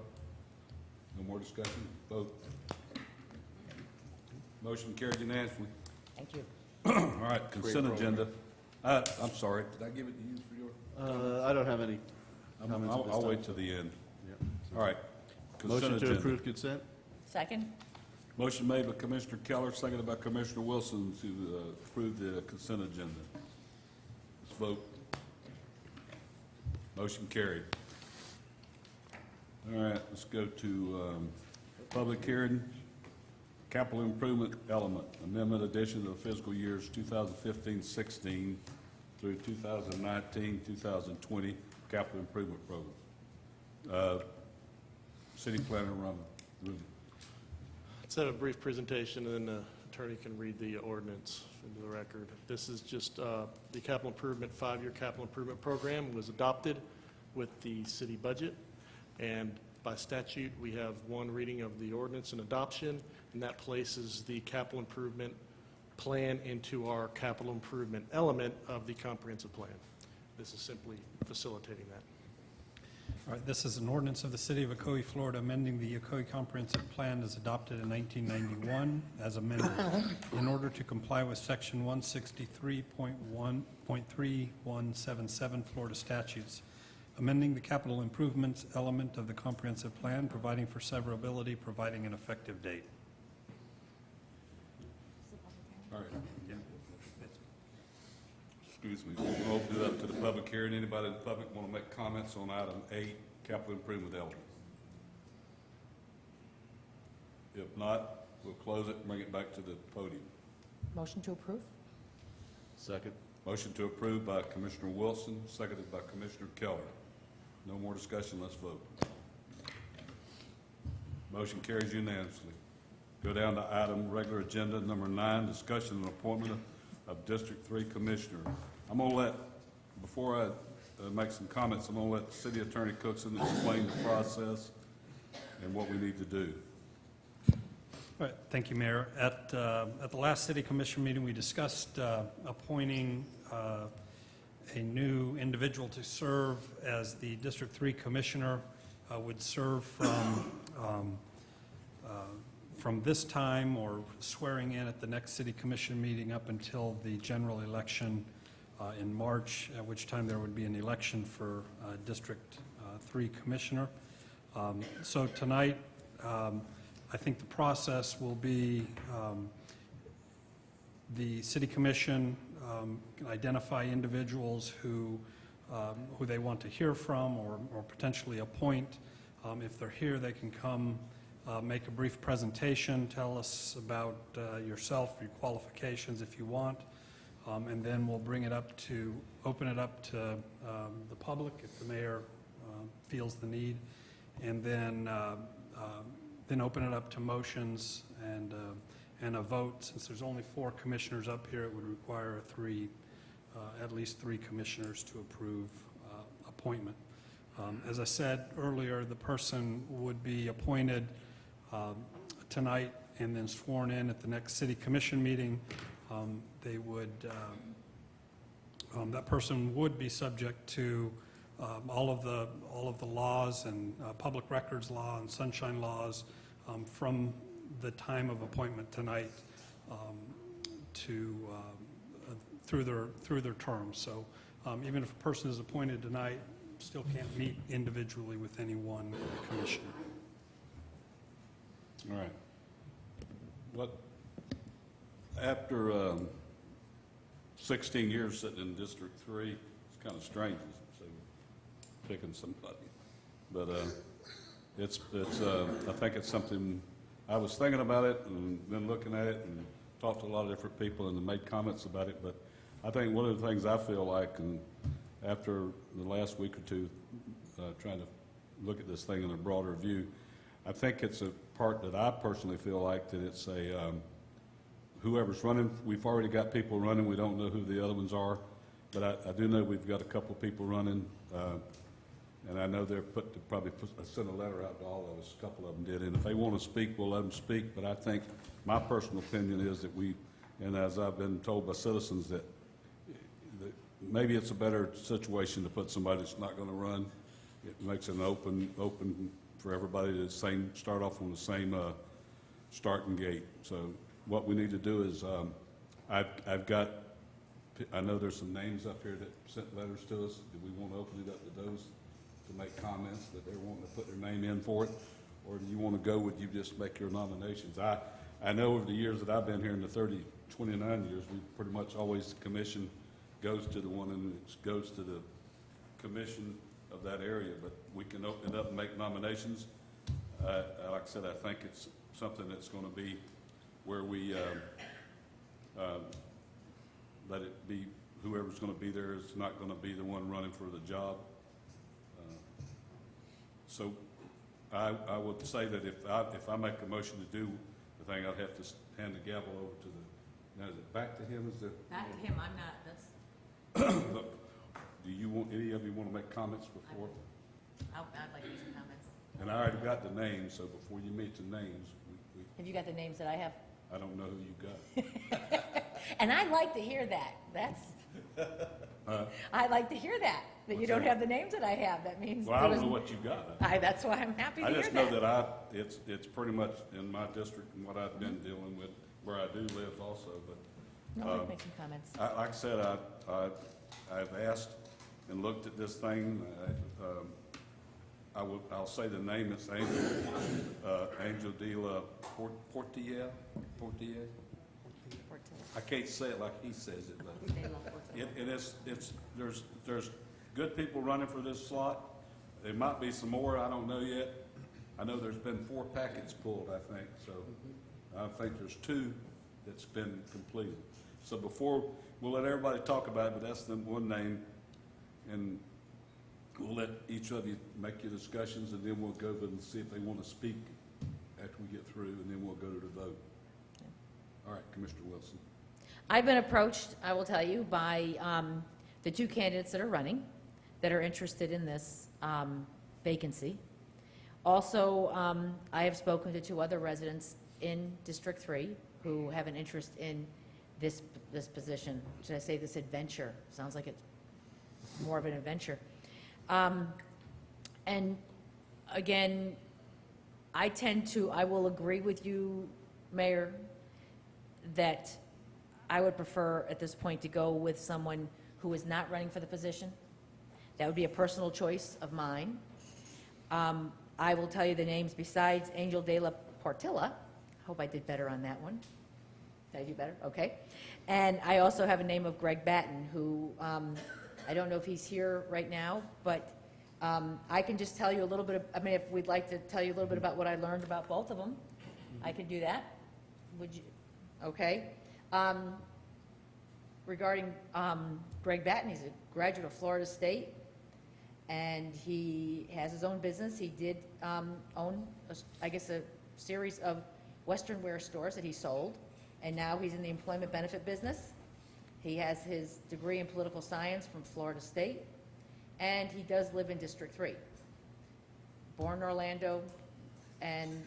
No more discussion, vote. Motion carried unanimously. Thank you. All right, consent agenda. I'm sorry, did I give it to you for your? I don't have any comments at this I'll time. wait till the end. Yep. All right. Consent Motion to agenda. approve consent? Second? Motion made by Commissioner Keller, seconded by Commissioner Wilson to approve the consent agenda. Let's vote. Motion carried. All right, let's go to public hearing. Capital improvement element, amendment addition to the fiscal years 2015-16 through 2019-2020 capital improvement program. City Planner Ruben. Let's have a brief presentation, and then the attorney can read the ordinance into the record. This is just the capital improvement, 5-year capital improvement program was adopted with the city budget, and by statute, we have one reading of the ordinance and adoption, and that places the capital improvement plan into our capital improvement element of the comprehensive plan. This is simply facilitating that. All right, this is an ordinance of the City of Ocoee, Florida, amending the Ocoee Comprehensive Plan as adopted in 1991 as amended in order to comply with Section 163.1.3177 Florida statutes, amending the capital improvements element of the comprehensive plan, providing for severability, providing an effective date. All right. Excuse me, we'll open it up to the public hearing. Anybody in the public want to make comments on item 8, capital improvement element? If not, we'll close it and bring it back to the podium. Motion to approve? Second. Motion to approve by Commissioner Wilson, seconded by Commissioner Keller. No more discussion, let's vote. Motion carries unanimously. Go down to item regular agenda number 9, discussion and appointment of District 3 Commissioner. I'm going to let before I make some comments, I'm going to let City Attorney Cookson explain the process and what we need to do. All right, thank you, Mayor. At the last City Commission meeting, we discussed appointing a new individual to serve as the District 3 Commissioner, would serve from this time or swearing in at the next City Commission meeting up until the general election in March, at which time there would be an election for District 3 Commissioner. So tonight, I think the process will be the City Commission can identify individuals who they want to hear from or potentially appoint. If they're here, they can come make a brief presentation, tell us about yourself, your qualifications if you want, and then we'll open it up to the public if the mayor feels the need, and then open it up to motions and a vote. Since there's only 4 commissioners up here, it would require at least 3 commissioners to approve appointment. As I said earlier, the person would be appointed tonight and then sworn in at the next City Commission meeting. That person would be subject to all of the laws and public records law and sunshine laws from the time of appointment tonight through their term. So even if a person is appointed tonight, still can't meet individually with any one commissioner. All right. After 16 years sitting in District 3, it's kind of strange to say picking somebody. But I think it's something, I was thinking about it and been looking at it and talked to a lot of different people and made comments about it. But I think one of the things I feel like, and after the last week or two trying to look at this thing in a broader view, I think it's a part that I personally feel like that it's whoever's running, we've already got people running, we don't know who the other ones are, but I do know we've got a couple people running, and I know they're probably sent a letter out to all of us, a couple of them did, and if they want to speak, we'll let them speak, but I think my personal opinion is that and as I've been told by citizens, that maybe it's a better situation to put somebody that's not going to run. It makes it open for everybody to start off on the same starting gate. So what we need to do is, I know there's some names up here that sent letters to us. Do we want to open it up to those to make comments that they're wanting to put their name in for it? Or do you want to go with you just make your nominations? I know over the years that I've been here in the 29 years, we pretty much always, the commission goes to the one and it goes to the commission of that area, but we can open it up and make nominations. Like I said, I think it's something that's going to be where we let it be whoever's going to be there is not going to be the one running for the job. So I would say that if I make a motion to do the thing, I'd have to hand the gavel over to now is it back to him? Back to him, I'm not, that's, Look, do you want, any of you want to make comments before? I'd like to make some comments. And I already got the names, so before you meet the names, Have you got the names that I have? I don't know who you got. And I like to hear that. I like to hear that you What's don't that? have the names that I have. That means. Well, I don't know what you got. That's why I'm happy to I hear just know that it's pretty much in my district and what I've been dealing with, where I do live also, but. No, I'd like to make some comments. Like I said, I've asked and looked at this thing. I'll say the name. It's Angel de la Portilla. I can't say it like he says it, but there's good people running for this slot. There might be some more. I don't know yet. I know there's been 4 packets pulled. I think so. I think there's 2 that's been completed. So before, we'll let everybody talk about it, but that's the one name, and we'll let each of you make your discussions, and then we'll go over and see if they want to speak after we get through, and then we'll go to the vote. All right, Commissioner Wilson. I've been approached, I will tell you, by the two candidates that are running, that are interested in this vacancy. Also, I have spoken to 2 other residents in District 3 who have an interest in this position. Should I say this adventure? Sounds like it's more of an adventure. And again, I will agree with you, Mayor, that I would prefer at this point to go with someone who is not running for the position. That would be a personal choice of mine. I will tell you the names besides Angel de la Portilla. Hope I did better on that one. Did I do better? Okay. And I also have a name of Greg Batten, who I don't know if he's here right now, but I can just tell you a little bit if we'd like to tell you a little bit about what I learned about both of them, I could do that. Would you? Okay. Regarding Greg Batten, he's a graduate of Florida State, and he has his own business. He did own, a series of Western wear stores that he sold, and now he's in the employment benefit business. He has his degree in political science from Florida State, and he does live in District 3. Born in Orlando, and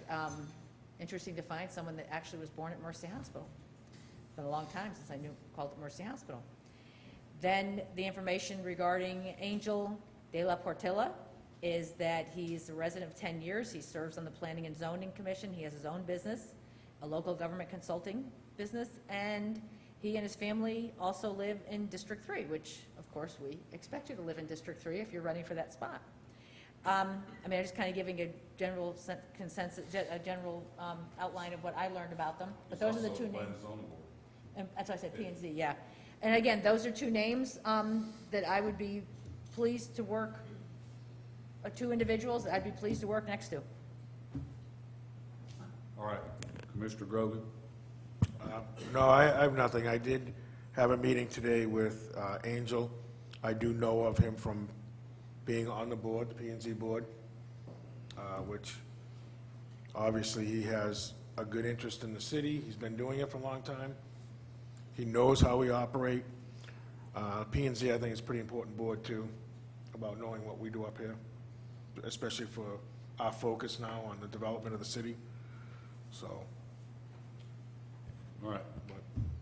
interesting to find someone that actually was born at Mercy Hospital. It's been a long time since I called it Mercy Hospital. Then the information regarding Angel de la Portilla is that he's a resident of 10 years. He serves on the Planning and Zoning Commission. He has his own business, a local government consulting business, and he and his family also live in District 3, which, of course, we expect you to live in District 3 if you're running for that spot. I'm just kind of giving a general consensus, a general outline of what I learned about them. But those are the 2 names. And that's why I said P&Z, yeah. And again, those are 2 names that I would be pleased to work, 2 individuals that I'd be pleased to work next to. All right, Commissioner Grogan? No, I have nothing. I did have a meeting today with Angel. I do know of him from being on the board, the P&Z board, which obviously he has a good interest in the city. He's been doing it for a long time. He knows how we operate. P&Z, I think, is a pretty important board, too, about knowing what we do up here, especially for our focus now on the development of the city. So, All right,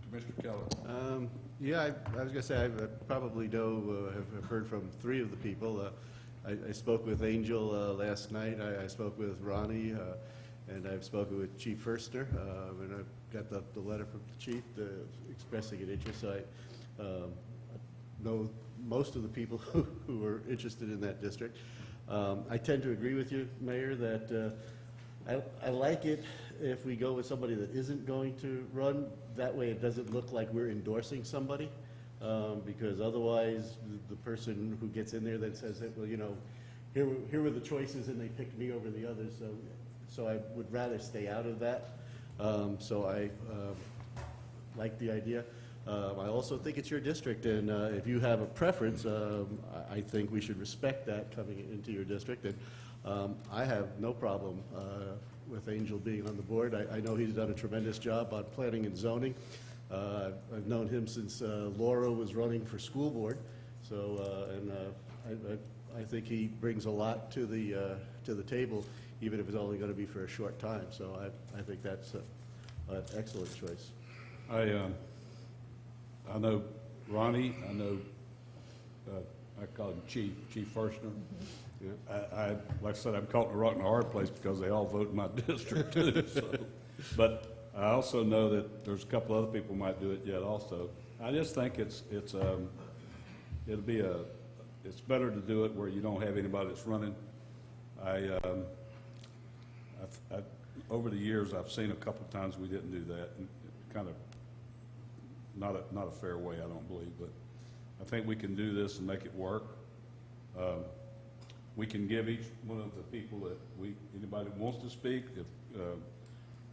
Commissioner Keller? Yeah, I was going to say, I probably have heard from 3 of the people. I spoke with Angel last night, I spoke with Ronnie, and I've spoken with Chief Firstner, and I've got the letter from the chief expressing an interest, so I know most of the people who are interested in that district. I tend to agree with you, Mayor, that I like it if we go with somebody that isn't going to run. That way it doesn't look like we're endorsing somebody, because otherwise the person who gets in there then says that, well, here were the choices and they picked me over the others, so I would rather stay out of that. So I like the idea. I also think it's your district, and if you have a preference, I think we should respect that coming into your district. And I have no problem with Angel being on the board. I know he's done a tremendous job on planning and zoning. I've known him since Laura was running for school board, so I think he brings a lot to the table, even if it's only going to be for a short time. So I think that's an excellent choice. I know Ronnie, I know, I call him Chief Firstner. Yeah. Like I said, I'm caught in a rock and a hard place because they all vote in my district too. So. But I also know that there's a couple other people who might do it yet also. I just think it's better to do it where you don't have anybody that's running. Over the years, I've seen a couple of times we didn't do that, and kind of not a fair way, I don't believe. But I think we can do this and make it work. We can give each one of the people that anybody wants to speak. If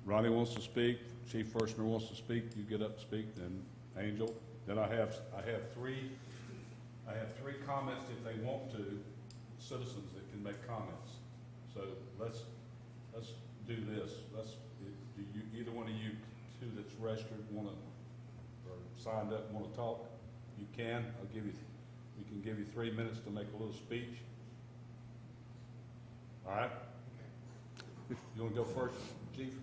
Ronnie wants to speak, Chief Firstner wants to speak, you get up and speak. Then Angel. Then I have 3 comments if they want to, citizens that can make comments. So let's do this. Do you, either one of you 2 that's registered or signed up want to talk? You can. I'll give you We can give you 3 minutes to make a little speech. All right? You want to go first, Chief?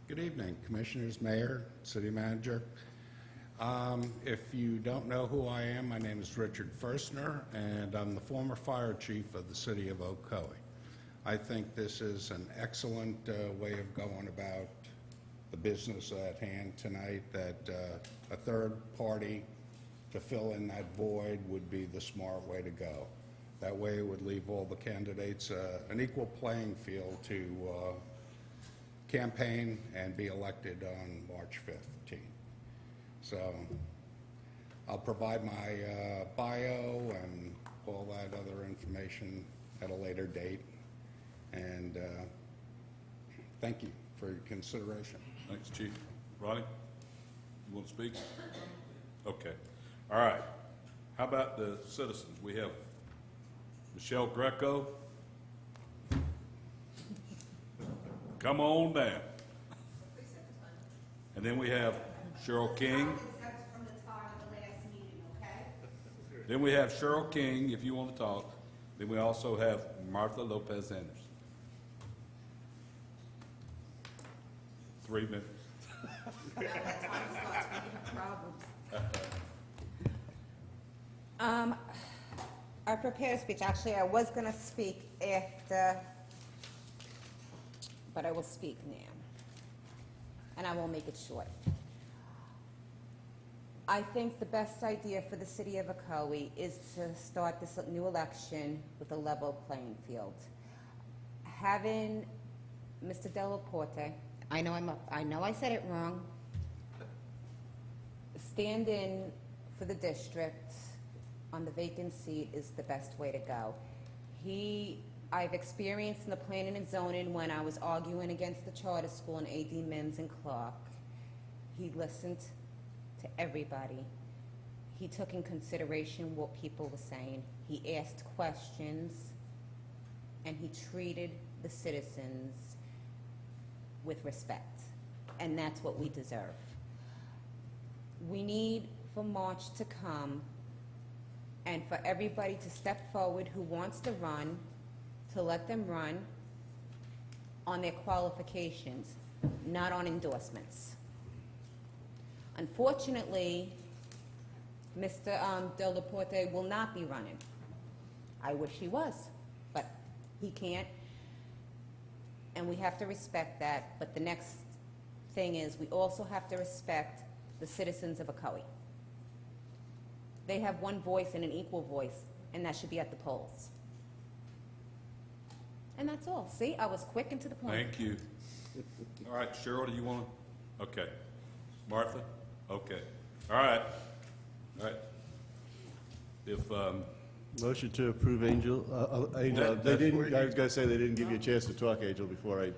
Good evening, Commissioners, Mayor, City Manager. If you don't know who I am, my name is Richard Firstner, and I'm the former fire chief of the City of Ocoee. I think this is an excellent way of going about the business at hand tonight, that a third party to fill in that void would be the smart way to go. That way it would leave all the candidates an equal playing field to campaign and be elected on March 15th. So I'll provide my bio and all that other information at a later date. And thank you for your consideration. Thanks, Chief. Ronnie, you want to speak? Okay. All right. How about the citizens? We have Michelle Greco. Come on down. And then we have Cheryl King. Then we have Cheryl King, if you want to talk. Then we also have Martha Lopez Anderson. 3 minutes. I prepared a speech. Actually, I was going to speak after, but I will speak now. And I will make it short. I think the best idea for the city of Ocoee is to start this new election with a level playing field. Having Mr. Delaporte, I know I said it wrong, stand in for the district on the vacant seat is the best way to go. I've experienced in the planning and zoning when I was arguing against the charter school and A.D. Mims and Clark. He listened to everybody. He took in consideration what people were saying. He asked questions, and he treated the citizens with respect. And that's what we deserve. We need for March to come and for everybody to step forward who wants to run, to let them run on their qualifications, not on endorsements. Unfortunately, Mr. Delaporte will not be running. I wish he was, but he can't, and we have to respect that. But the next thing is we also have to respect the citizens of Ocoee. They have one voice and an equal voice, and that should be at the polls. And that's all. See, I was quick and to the point. Thank you. All right, Cheryl, do you want to? Okay. Martha? Okay. All right. All right. If, Motion to approve, Angel. Angel, That- they that's didn't, where I you- was going to say, they didn't give you a chance to talk, Angel, before I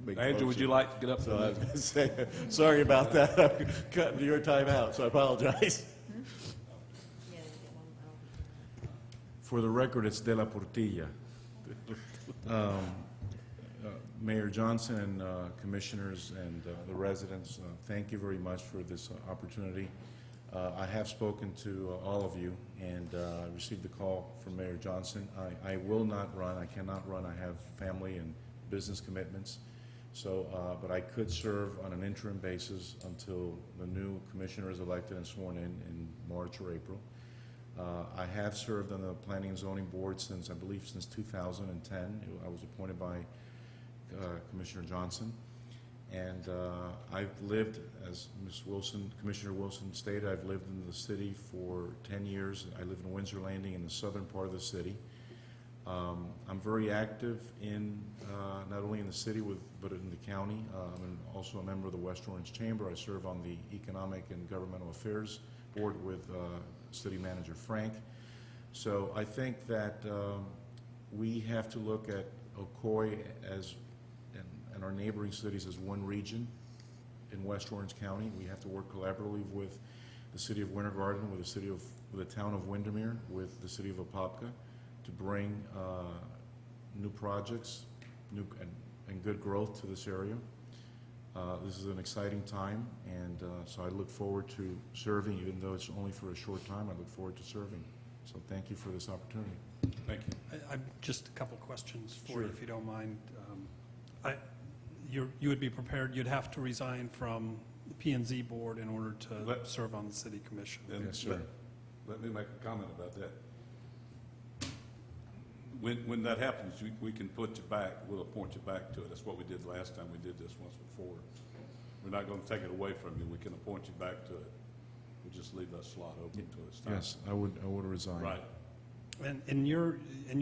make the Angel, would motion. you like to get up? So I was going to say, sorry about that. I'm cutting your time out, so I apologize. For the record, it's De La Portilla. Mayor Johnson and commissioners and the residents, thank you very much for this opportunity. I have spoken to all of you and received a call from Mayor Johnson. I will not run. I cannot run. I have family and business commitments. So, but I could serve on an interim basis until the new commissioner is elected and sworn in March or April. I have served on the Planning and Zoning Board since, I believe, since 2010. I was appointed by Commissioner Johnson. And I've lived, as Commissioner Wilson stated, I've lived in the city for 10 years. I live in Windsor Landing in the southern part of the city. I'm very active in, not only in the city, but in the county. I'm also a member of the West Orange Chamber. I serve on the Economic and Governmental Affairs Board with City Manager Frank. So I think that we have to look at Ocoee as, and our neighboring cities as one region in West Orange County. We have to work collaboratively with the city of Winter Garden, with the town of Windermere, with the city of Apopka, to bring new projects and good growth to this area. This is an exciting time, and so I look forward to serving, even though it's only for a short time. I look forward to serving. So thank you for this opportunity. Thank you. Just a couple questions for you, Sure. if you don't mind. You would be prepared, you'd have to resign from the P and Z board in order to serve on the city commission. And Yes, sir. Let me make a comment about that. When that happens, we can put you back, we'll appoint you back to it. That's what we did last time we did this once before. We're not going to take it away from you. We can appoint you back to it. We'll just leave that slot open until it's time. Yes, I would resign. Right. And in your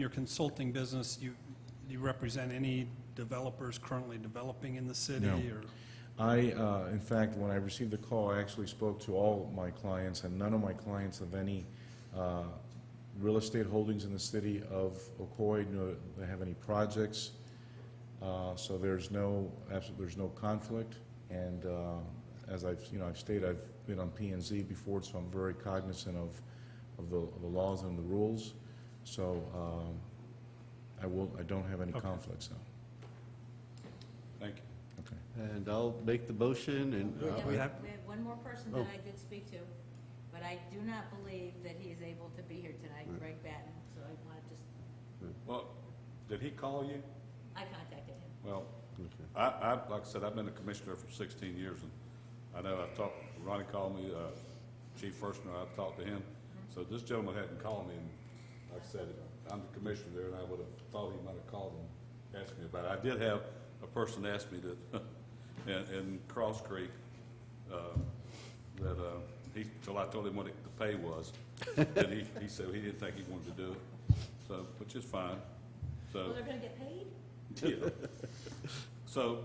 consulting business, you represent any developers currently developing in the city? No. Or In fact, when I received the call, I actually spoke to all my clients, and none of my clients have any real estate holdings in the city of Ocoee, nor they have any projects. So there's no conflict. And as I've stated, I've been on P&Z before, so I'm very cognizant of the laws and the rules. So I don't have any conflicts now. Thank you. Okay. And I'll make the motion, and We have one more person Oh. that I did speak to, but I do not believe that he is able to be here tonight, Greg Batten, so I want to just, Well, did he call you? I contacted him. Well, like I said, I've been a commissioner for 16 years, and I know I've talked, Ronnie called me, Chief Firstner, I've talked to him. So this gentleman hadn't called me, and like I said, I'm the commissioner there, and I would have thought he might have called and asked me about it. I did have a person ask me that, in Cross Creek, till I told him what the pay was, and he said he didn't think he wanted to do it, so, which is fine. So. Well, they're going to get paid? Yeah. So,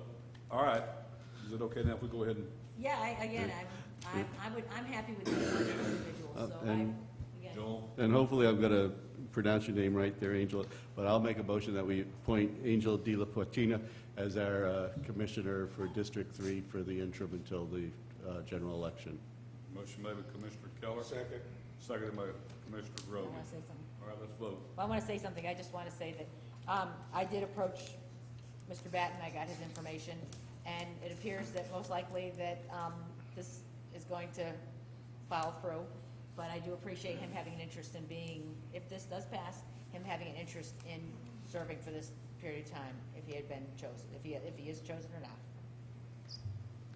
all right, is it okay now if we go ahead and, Yeah, I'm happy with these other individuals, so and- again. Joel? and hopefully I'm going to pronounce your name right there, Angel, but I'll make a motion that we appoint Angel De La Portina as our commissioner for District 3 for the interim until the general election. Motion made by Commissioner Keller. Second. Seconded by Commissioner I Grogan. want to say something. All right, let's vote. Well, I want to say something. I just want to say that I did approach Mr. Batten. I got his information, and it appears that most likely that this is going to follow through. But I do appreciate him having an interest in being, if this does pass, him having an interest in serving for this period of time, if he had been chosen, if he is chosen or not.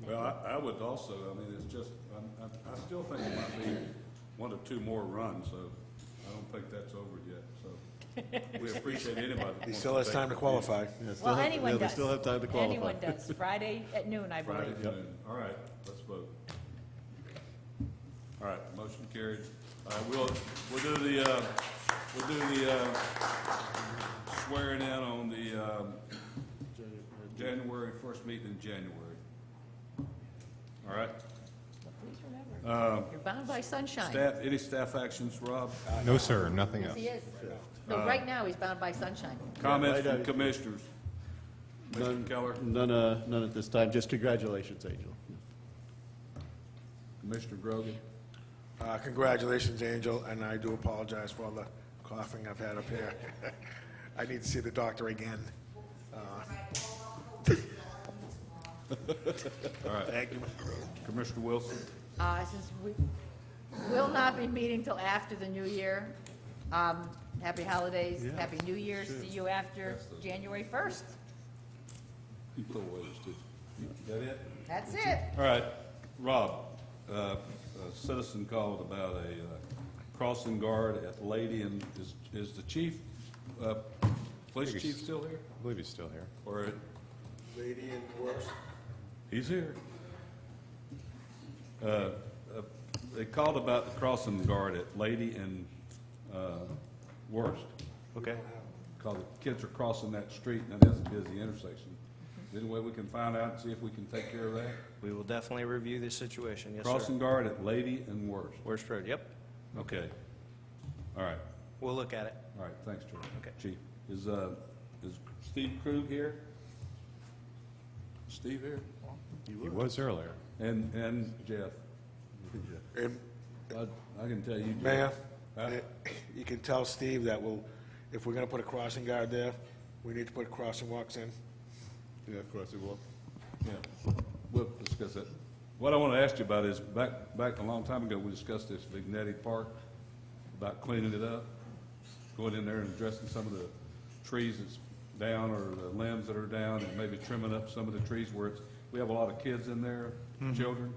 Well, I would also, I mean, it's just, I still think it might be one or two more runs, so I don't think that's over yet, so. We appreciate anybody that He wants still to has take time the to qualify. Well, anyone They does. still have time to qualify. Anyone does. Friday at noon, I believe. Friday noon. All right, let's vote. All right, motion carried. All right, we'll do the swearing in on the January, first meeting in January. All right? Please remember, you're bound by sunshine. Staff, any staff actions, Rob? No, sir, nothing Yes, else. he is. No, right now, he's bound by sunshine. Comments right from on. commissioners? Mr. Keller? None at this time, just congratulations, Angel. Commissioner Grogan? Congratulations, Angel, and I do apologize for all the coughing I've had up here. I need to see the doctor again. All right. Thank you. Commissioner Wilson? Since we will not be meeting till after the new year, happy holidays, happy New Year, see you after January 1st. You throw away this, too. Is that it? That's it. All right, Rob, a citizen called about a crossing guard at Lady, and is the chief, police chief still here? I believe he's still here. Or, Lady and worse. he's here. They called about the crossing guard at Lady and Worst. Okay. Because the kids are crossing that street, and that is a busy intersection. Any way we can find out and see if we can take care of that? We will definitely review this situation, yes, sir. Crossing guard at Lady and Worst. Worst Road, yep. Okay. All right. We'll look at it. All right, thanks, George. Okay. Chief, is Steve Krug here? Steve here? He was earlier. And Jeff? And I can tell you, Jeff. Mayor, Huh? you can tell Steve that if we're gonna put a crossing guard there, we need to put crossing walks in. Yeah, crossing walk. Yeah. discuss that. What I want to ask you about is, back a long time ago, we discussed this Vignetti Park, about cleaning it up, going in there and addressing some of the trees that's down or the limbs that are down, and maybe trimming up some of the trees where it's, we have a lot of kids in there, children,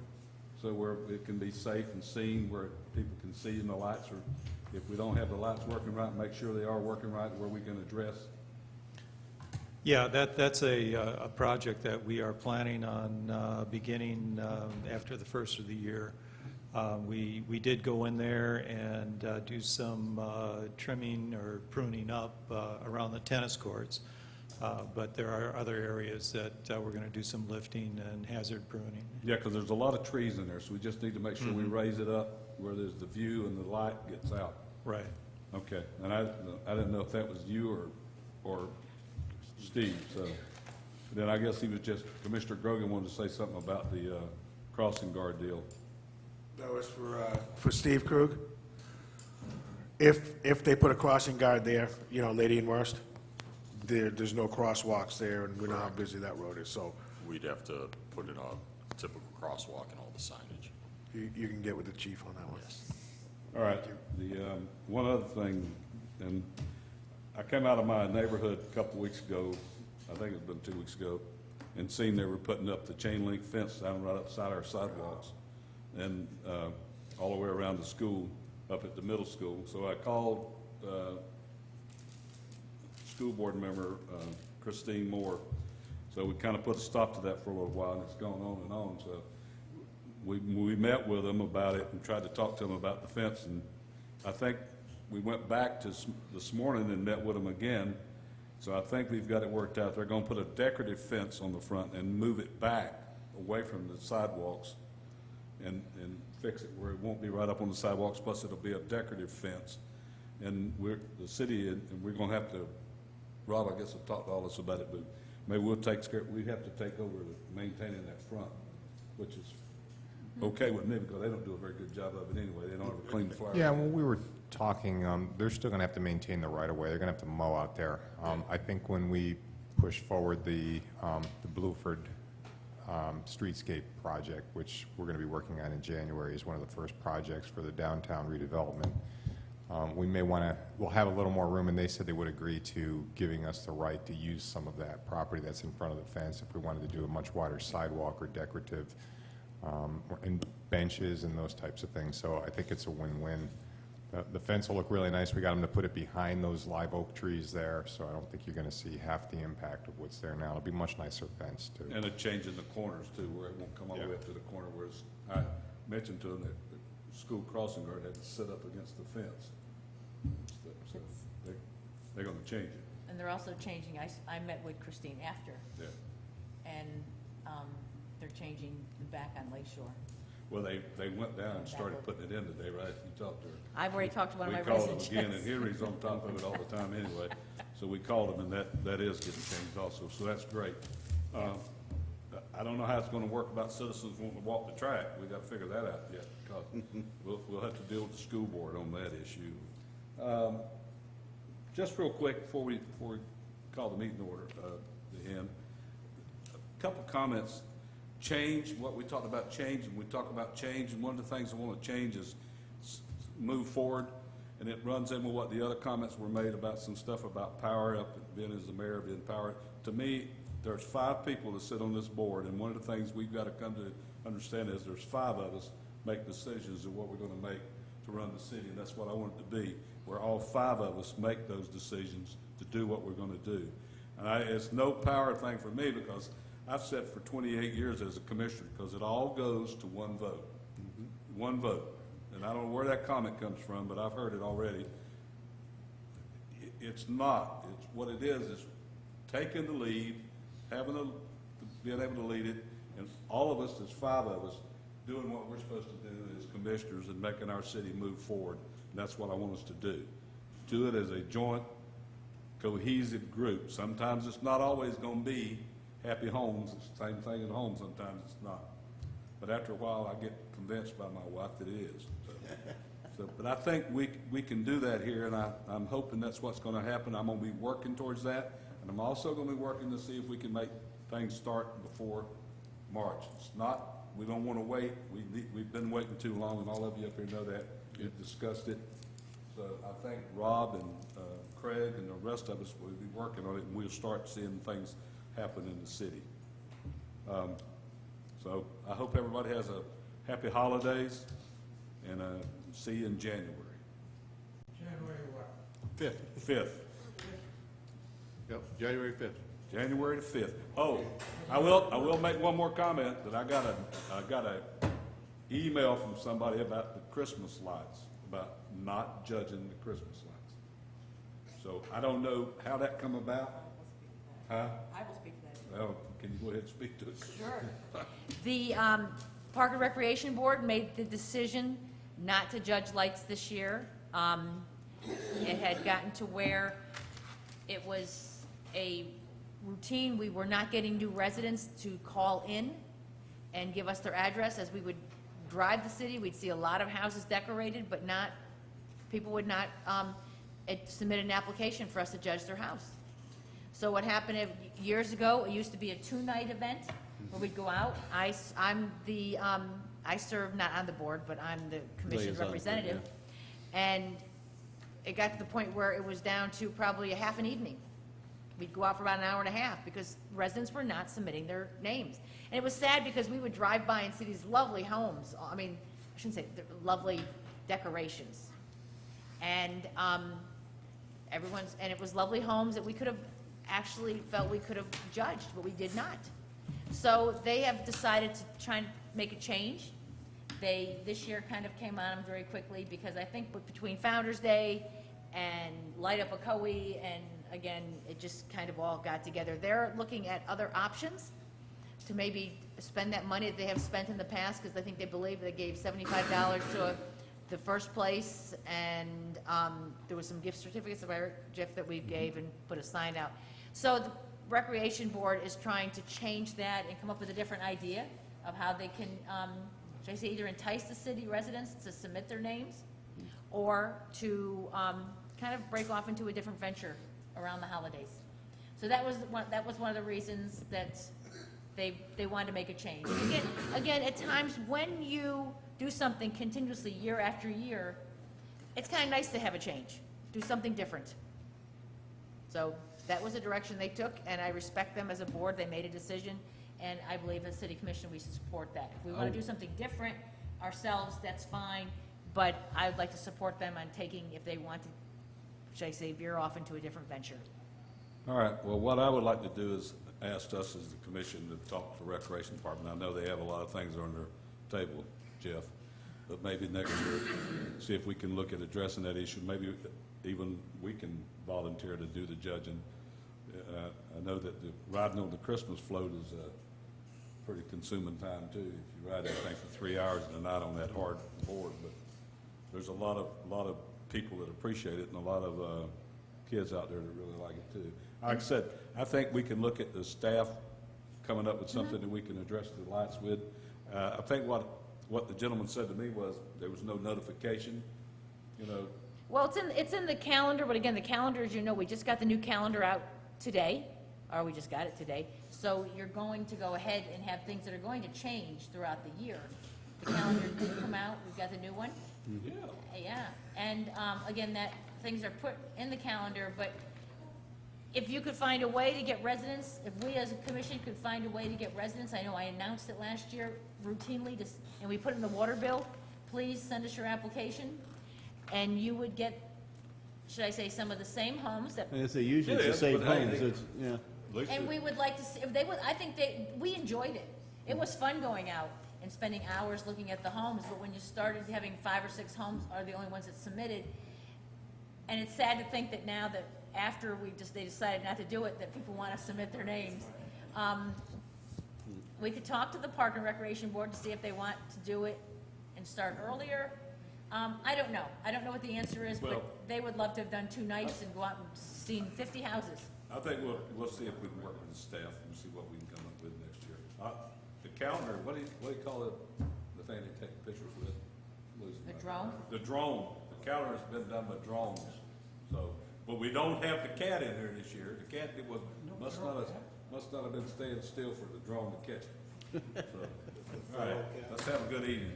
so where it can be safe and seen, where people can see and the lights are, if we don't have the lights working right, make sure they are working right, where we can address. Yeah, that's a project that we are planning on beginning after the first of the year. We did go in there and do some trimming or pruning up around the tennis courts, but there are other areas that we're going to do some lifting and hazard pruning. Yeah, because there's a lot of trees in there, so we just need to make sure we raise it up where there's the view and the light gets out. Right. Okay, and I didn't know if that was you or Steve, so. Then I guess he was just, Commissioner Grogan wanted to say something about the crossing guard deal. That was for Steve Krug. If they put a crossing guard there, you know, Lady and Worst, there's no crosswalks there, and we know how busy that road is, so We'd have to put in a typical crosswalk and all the signage. you can get with the chief on that one. All right, the one other thing, and I came out of my neighborhood a couple weeks ago, I think it's been 2 weeks ago, and seen they were putting up the chain link fence down right upside our sidewalks, and all the way around the school, up at the middle school. So I called school board member Christine Moore. So we kind of put a stop to that for a little while, and it's gone on and on. So we met with them about it and tried to talk to them about the fence, and I think we went back to this morning and met with them again. So I think we've got it worked out. They're going to put a decorative fence on the front and move it back away from the sidewalks and fix it where it won't be right up on the sidewalks, plus it'll be a decorative fence. And the city, and we're going to have to, Rob, I guess will talk to all of us about it, but maybe we have to take over maintaining that front, which is okay with me because they don't do a very good job of it anyway. They don't ever clean the flowers. Yeah, when we were talking, they're still going to have to maintain the right-of-way. They're going to have to mow out there. I think when we push forward the Blueford streetscape project, which we're going to be working on in January, is one of the first projects for the downtown redevelopment. We may want to, we'll have a little more room, and they said they would agree to giving us the right to use some of that property that's in front of the fence if we wanted to do a much wider sidewalk or decorative and benches and those types of things. So I think it's a win-win. The fence will look really nice. We got them to put it behind those live oak trees there, so I don't think you're going to see half the impact of what's there now. It'll be a much nicer fence, too. And a change in the corners, too, where it won't come all the way up to the corner, whereas I mentioned to them that the school crossing guard had to sit up against the fence. So they're going to change it. And they're also changing, I met with Christine after, Yeah. and they're changing the back on Lake Shore. Well, they went down and started putting it in today, right? You talked to her. I've already talked to one of my We called residents. them again, and Henry's on top of it all the time anyway. So we called them, and that is getting changed also, so that's great. I don't know how it's gonna work about citizens wanting to walk the track. We gotta figure that out yet, because we'll have to deal with the school board on that issue. Just real quick, before we call the meeting order, the end, a couple comments. Change, what we talked about change, and we talk about change, and one of the things I want to change is move forward, and it runs in with what the other comments were made about some stuff about power up, being as the mayor, being power. To me, there's 5 people that sit on this board, and one of the things we've got to come to understand is there's 5 of us make decisions of what we're going to make to run the city, and that's what I want it to be, where all 5 of us make those decisions to do what we're going to do. And it's no power thing for me, because I've sat for 28 years as a commissioner, because it all goes to one vote. One vote. And I don't know where that comment comes from, but I've heard it already. It's not. It's what it is taking the lead, being able to lead it, and all of us, there's 5 of us, doing what we're supposed to do as commissioners and making our city move forward. And that's what I want us to do. Do it as a joint, cohesive group. Sometimes it's not always going to be happy homes. It's the same thing at home. Sometimes it's not. But after a while, I get convinced by my wife that it is. But I think we can do that here, and I'm hoping that's what's going to happen. I'm going to be working towards that, and I'm also going to be working to see if we can make things start before March. It's not, we don't want to wait. We've been waiting too long, and all of you up here know that. We've discussed it. So I think Rob and Craig and the rest of us will be working on it, and we'll start seeing things happen in the city. So I hope everybody has a happy holidays, and see you in January. January what? 5th. Yep, January 5th. January the 5th. Oh, I will make one more comment, that I got a email from somebody about the Christmas lights, about not judging the Christmas lights. So I don't know how that come about. Huh? I will speak to that. Well, can you go ahead and speak to it? Sure. The Park and Recreation Board made the decision not to judge lights this year. It had gotten to where it was a routine. We were not getting new residents to call in and give us their address. As we would drive the city, we'd see a lot of houses decorated, but not, people would not submit an application for us to judge their house. So what happened years ago, it used to be a 2-night event where we'd go out. I serve not on the board, but I'm the commission's Liaison, representative. And it got to the point where it was down to probably a half an evening. We'd go out for about an hour and a half because residents were not submitting their names. And it was sad because we would drive by and see these lovely homes. I mean, I shouldn't say lovely decorations. And it was lovely homes that we could have actually felt we could have judged, but we did not. So they have decided to try and make a change. They, this year, kind of came on them very quickly because I think between Founder's Day and Light Up Ocoee, and again, it just kind of all got together. They're looking at other options to maybe spend that money that they have spent in the past, because I think they believe they gave $75 to the first place, and there was some gift certificates of our gift that we gave and put a sign out. So the Recreation Board is trying to change that and come up with a different idea of how they can, should I say, either entice the city residents to submit their names, or to kind of break off into a different venture around the holidays. So that was one of the reasons that they wanted to make a change. Again, at times when you do something continuously year after year, it's kind of nice to have a change, do something different. So that was the direction they took, and I respect them as a board. They made a decision, and I believe as City Commission we should support that. If we want to do something different ourselves, that's fine, but I would like to support them on taking, if they want to, should I say, veer off into a different venture. All right, well, what I would like to do is ask us as the commission to talk to the Recreation Department. I know they have a lot of things on their table, Jeff, but maybe next year, see if we can look at addressing that issue. Maybe even we can volunteer to do the judging. I know that riding on the Christmas float is a pretty consuming time too. If you ride that thing for 3 hours and a night on that hard board, but there's a lot of people that appreciate it, and a lot of kids out there that really like it too. Like I said, I think we can look at the staff coming up with something that we can address the lights with. I think what the gentleman said to me was there was no notification, you know. Well, it's in the calendar, but again, the calendar, as you know, we just got the new calendar out today, or we just got it today. So you're going to go ahead and have things that are going to change throughout the year. The calendar did come out, we've got the new one. Yeah. Yeah, and again, that things are put in the calendar, but if you could find a way to get residents, if we as a commission could find a way to get residents, I know I announced it last year routinely, and we put it in the water bill, please send us your application, and you would get, should I say, some of the same homes that. I guess usually it's the same homes, it's, yeah. And we would like to see, if they would, I think we enjoyed it. It was fun going out and spending hours looking at the homes, but when you started having 5 or 6 homes are the only ones that submitted, and it's sad to think that now that after they decided not to do it, that people want to submit their names. We could talk to the Park and Recreation Board to see if they want to do it and start earlier. I don't know. I don't know what the answer is, but they would love to have done 2 nights and go out and seen 50 houses. I think we'll see if we can work with the staff and see what we can come up with next year. The calendar, what do you call it, the thing they take pictures with? The drone? The drone. The calendar's been done by drones, so, but we don't have the cat in here this year. The cat, must not have been staying still for the drone to catch it. All right, let's have a good evening.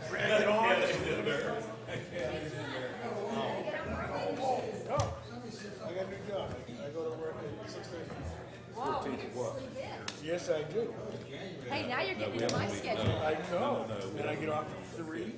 Drag it on. I got a new job. I go to work at 6:30. Yes, I do. Hey, now you're getting into my schedule. I know. And I get off at 3.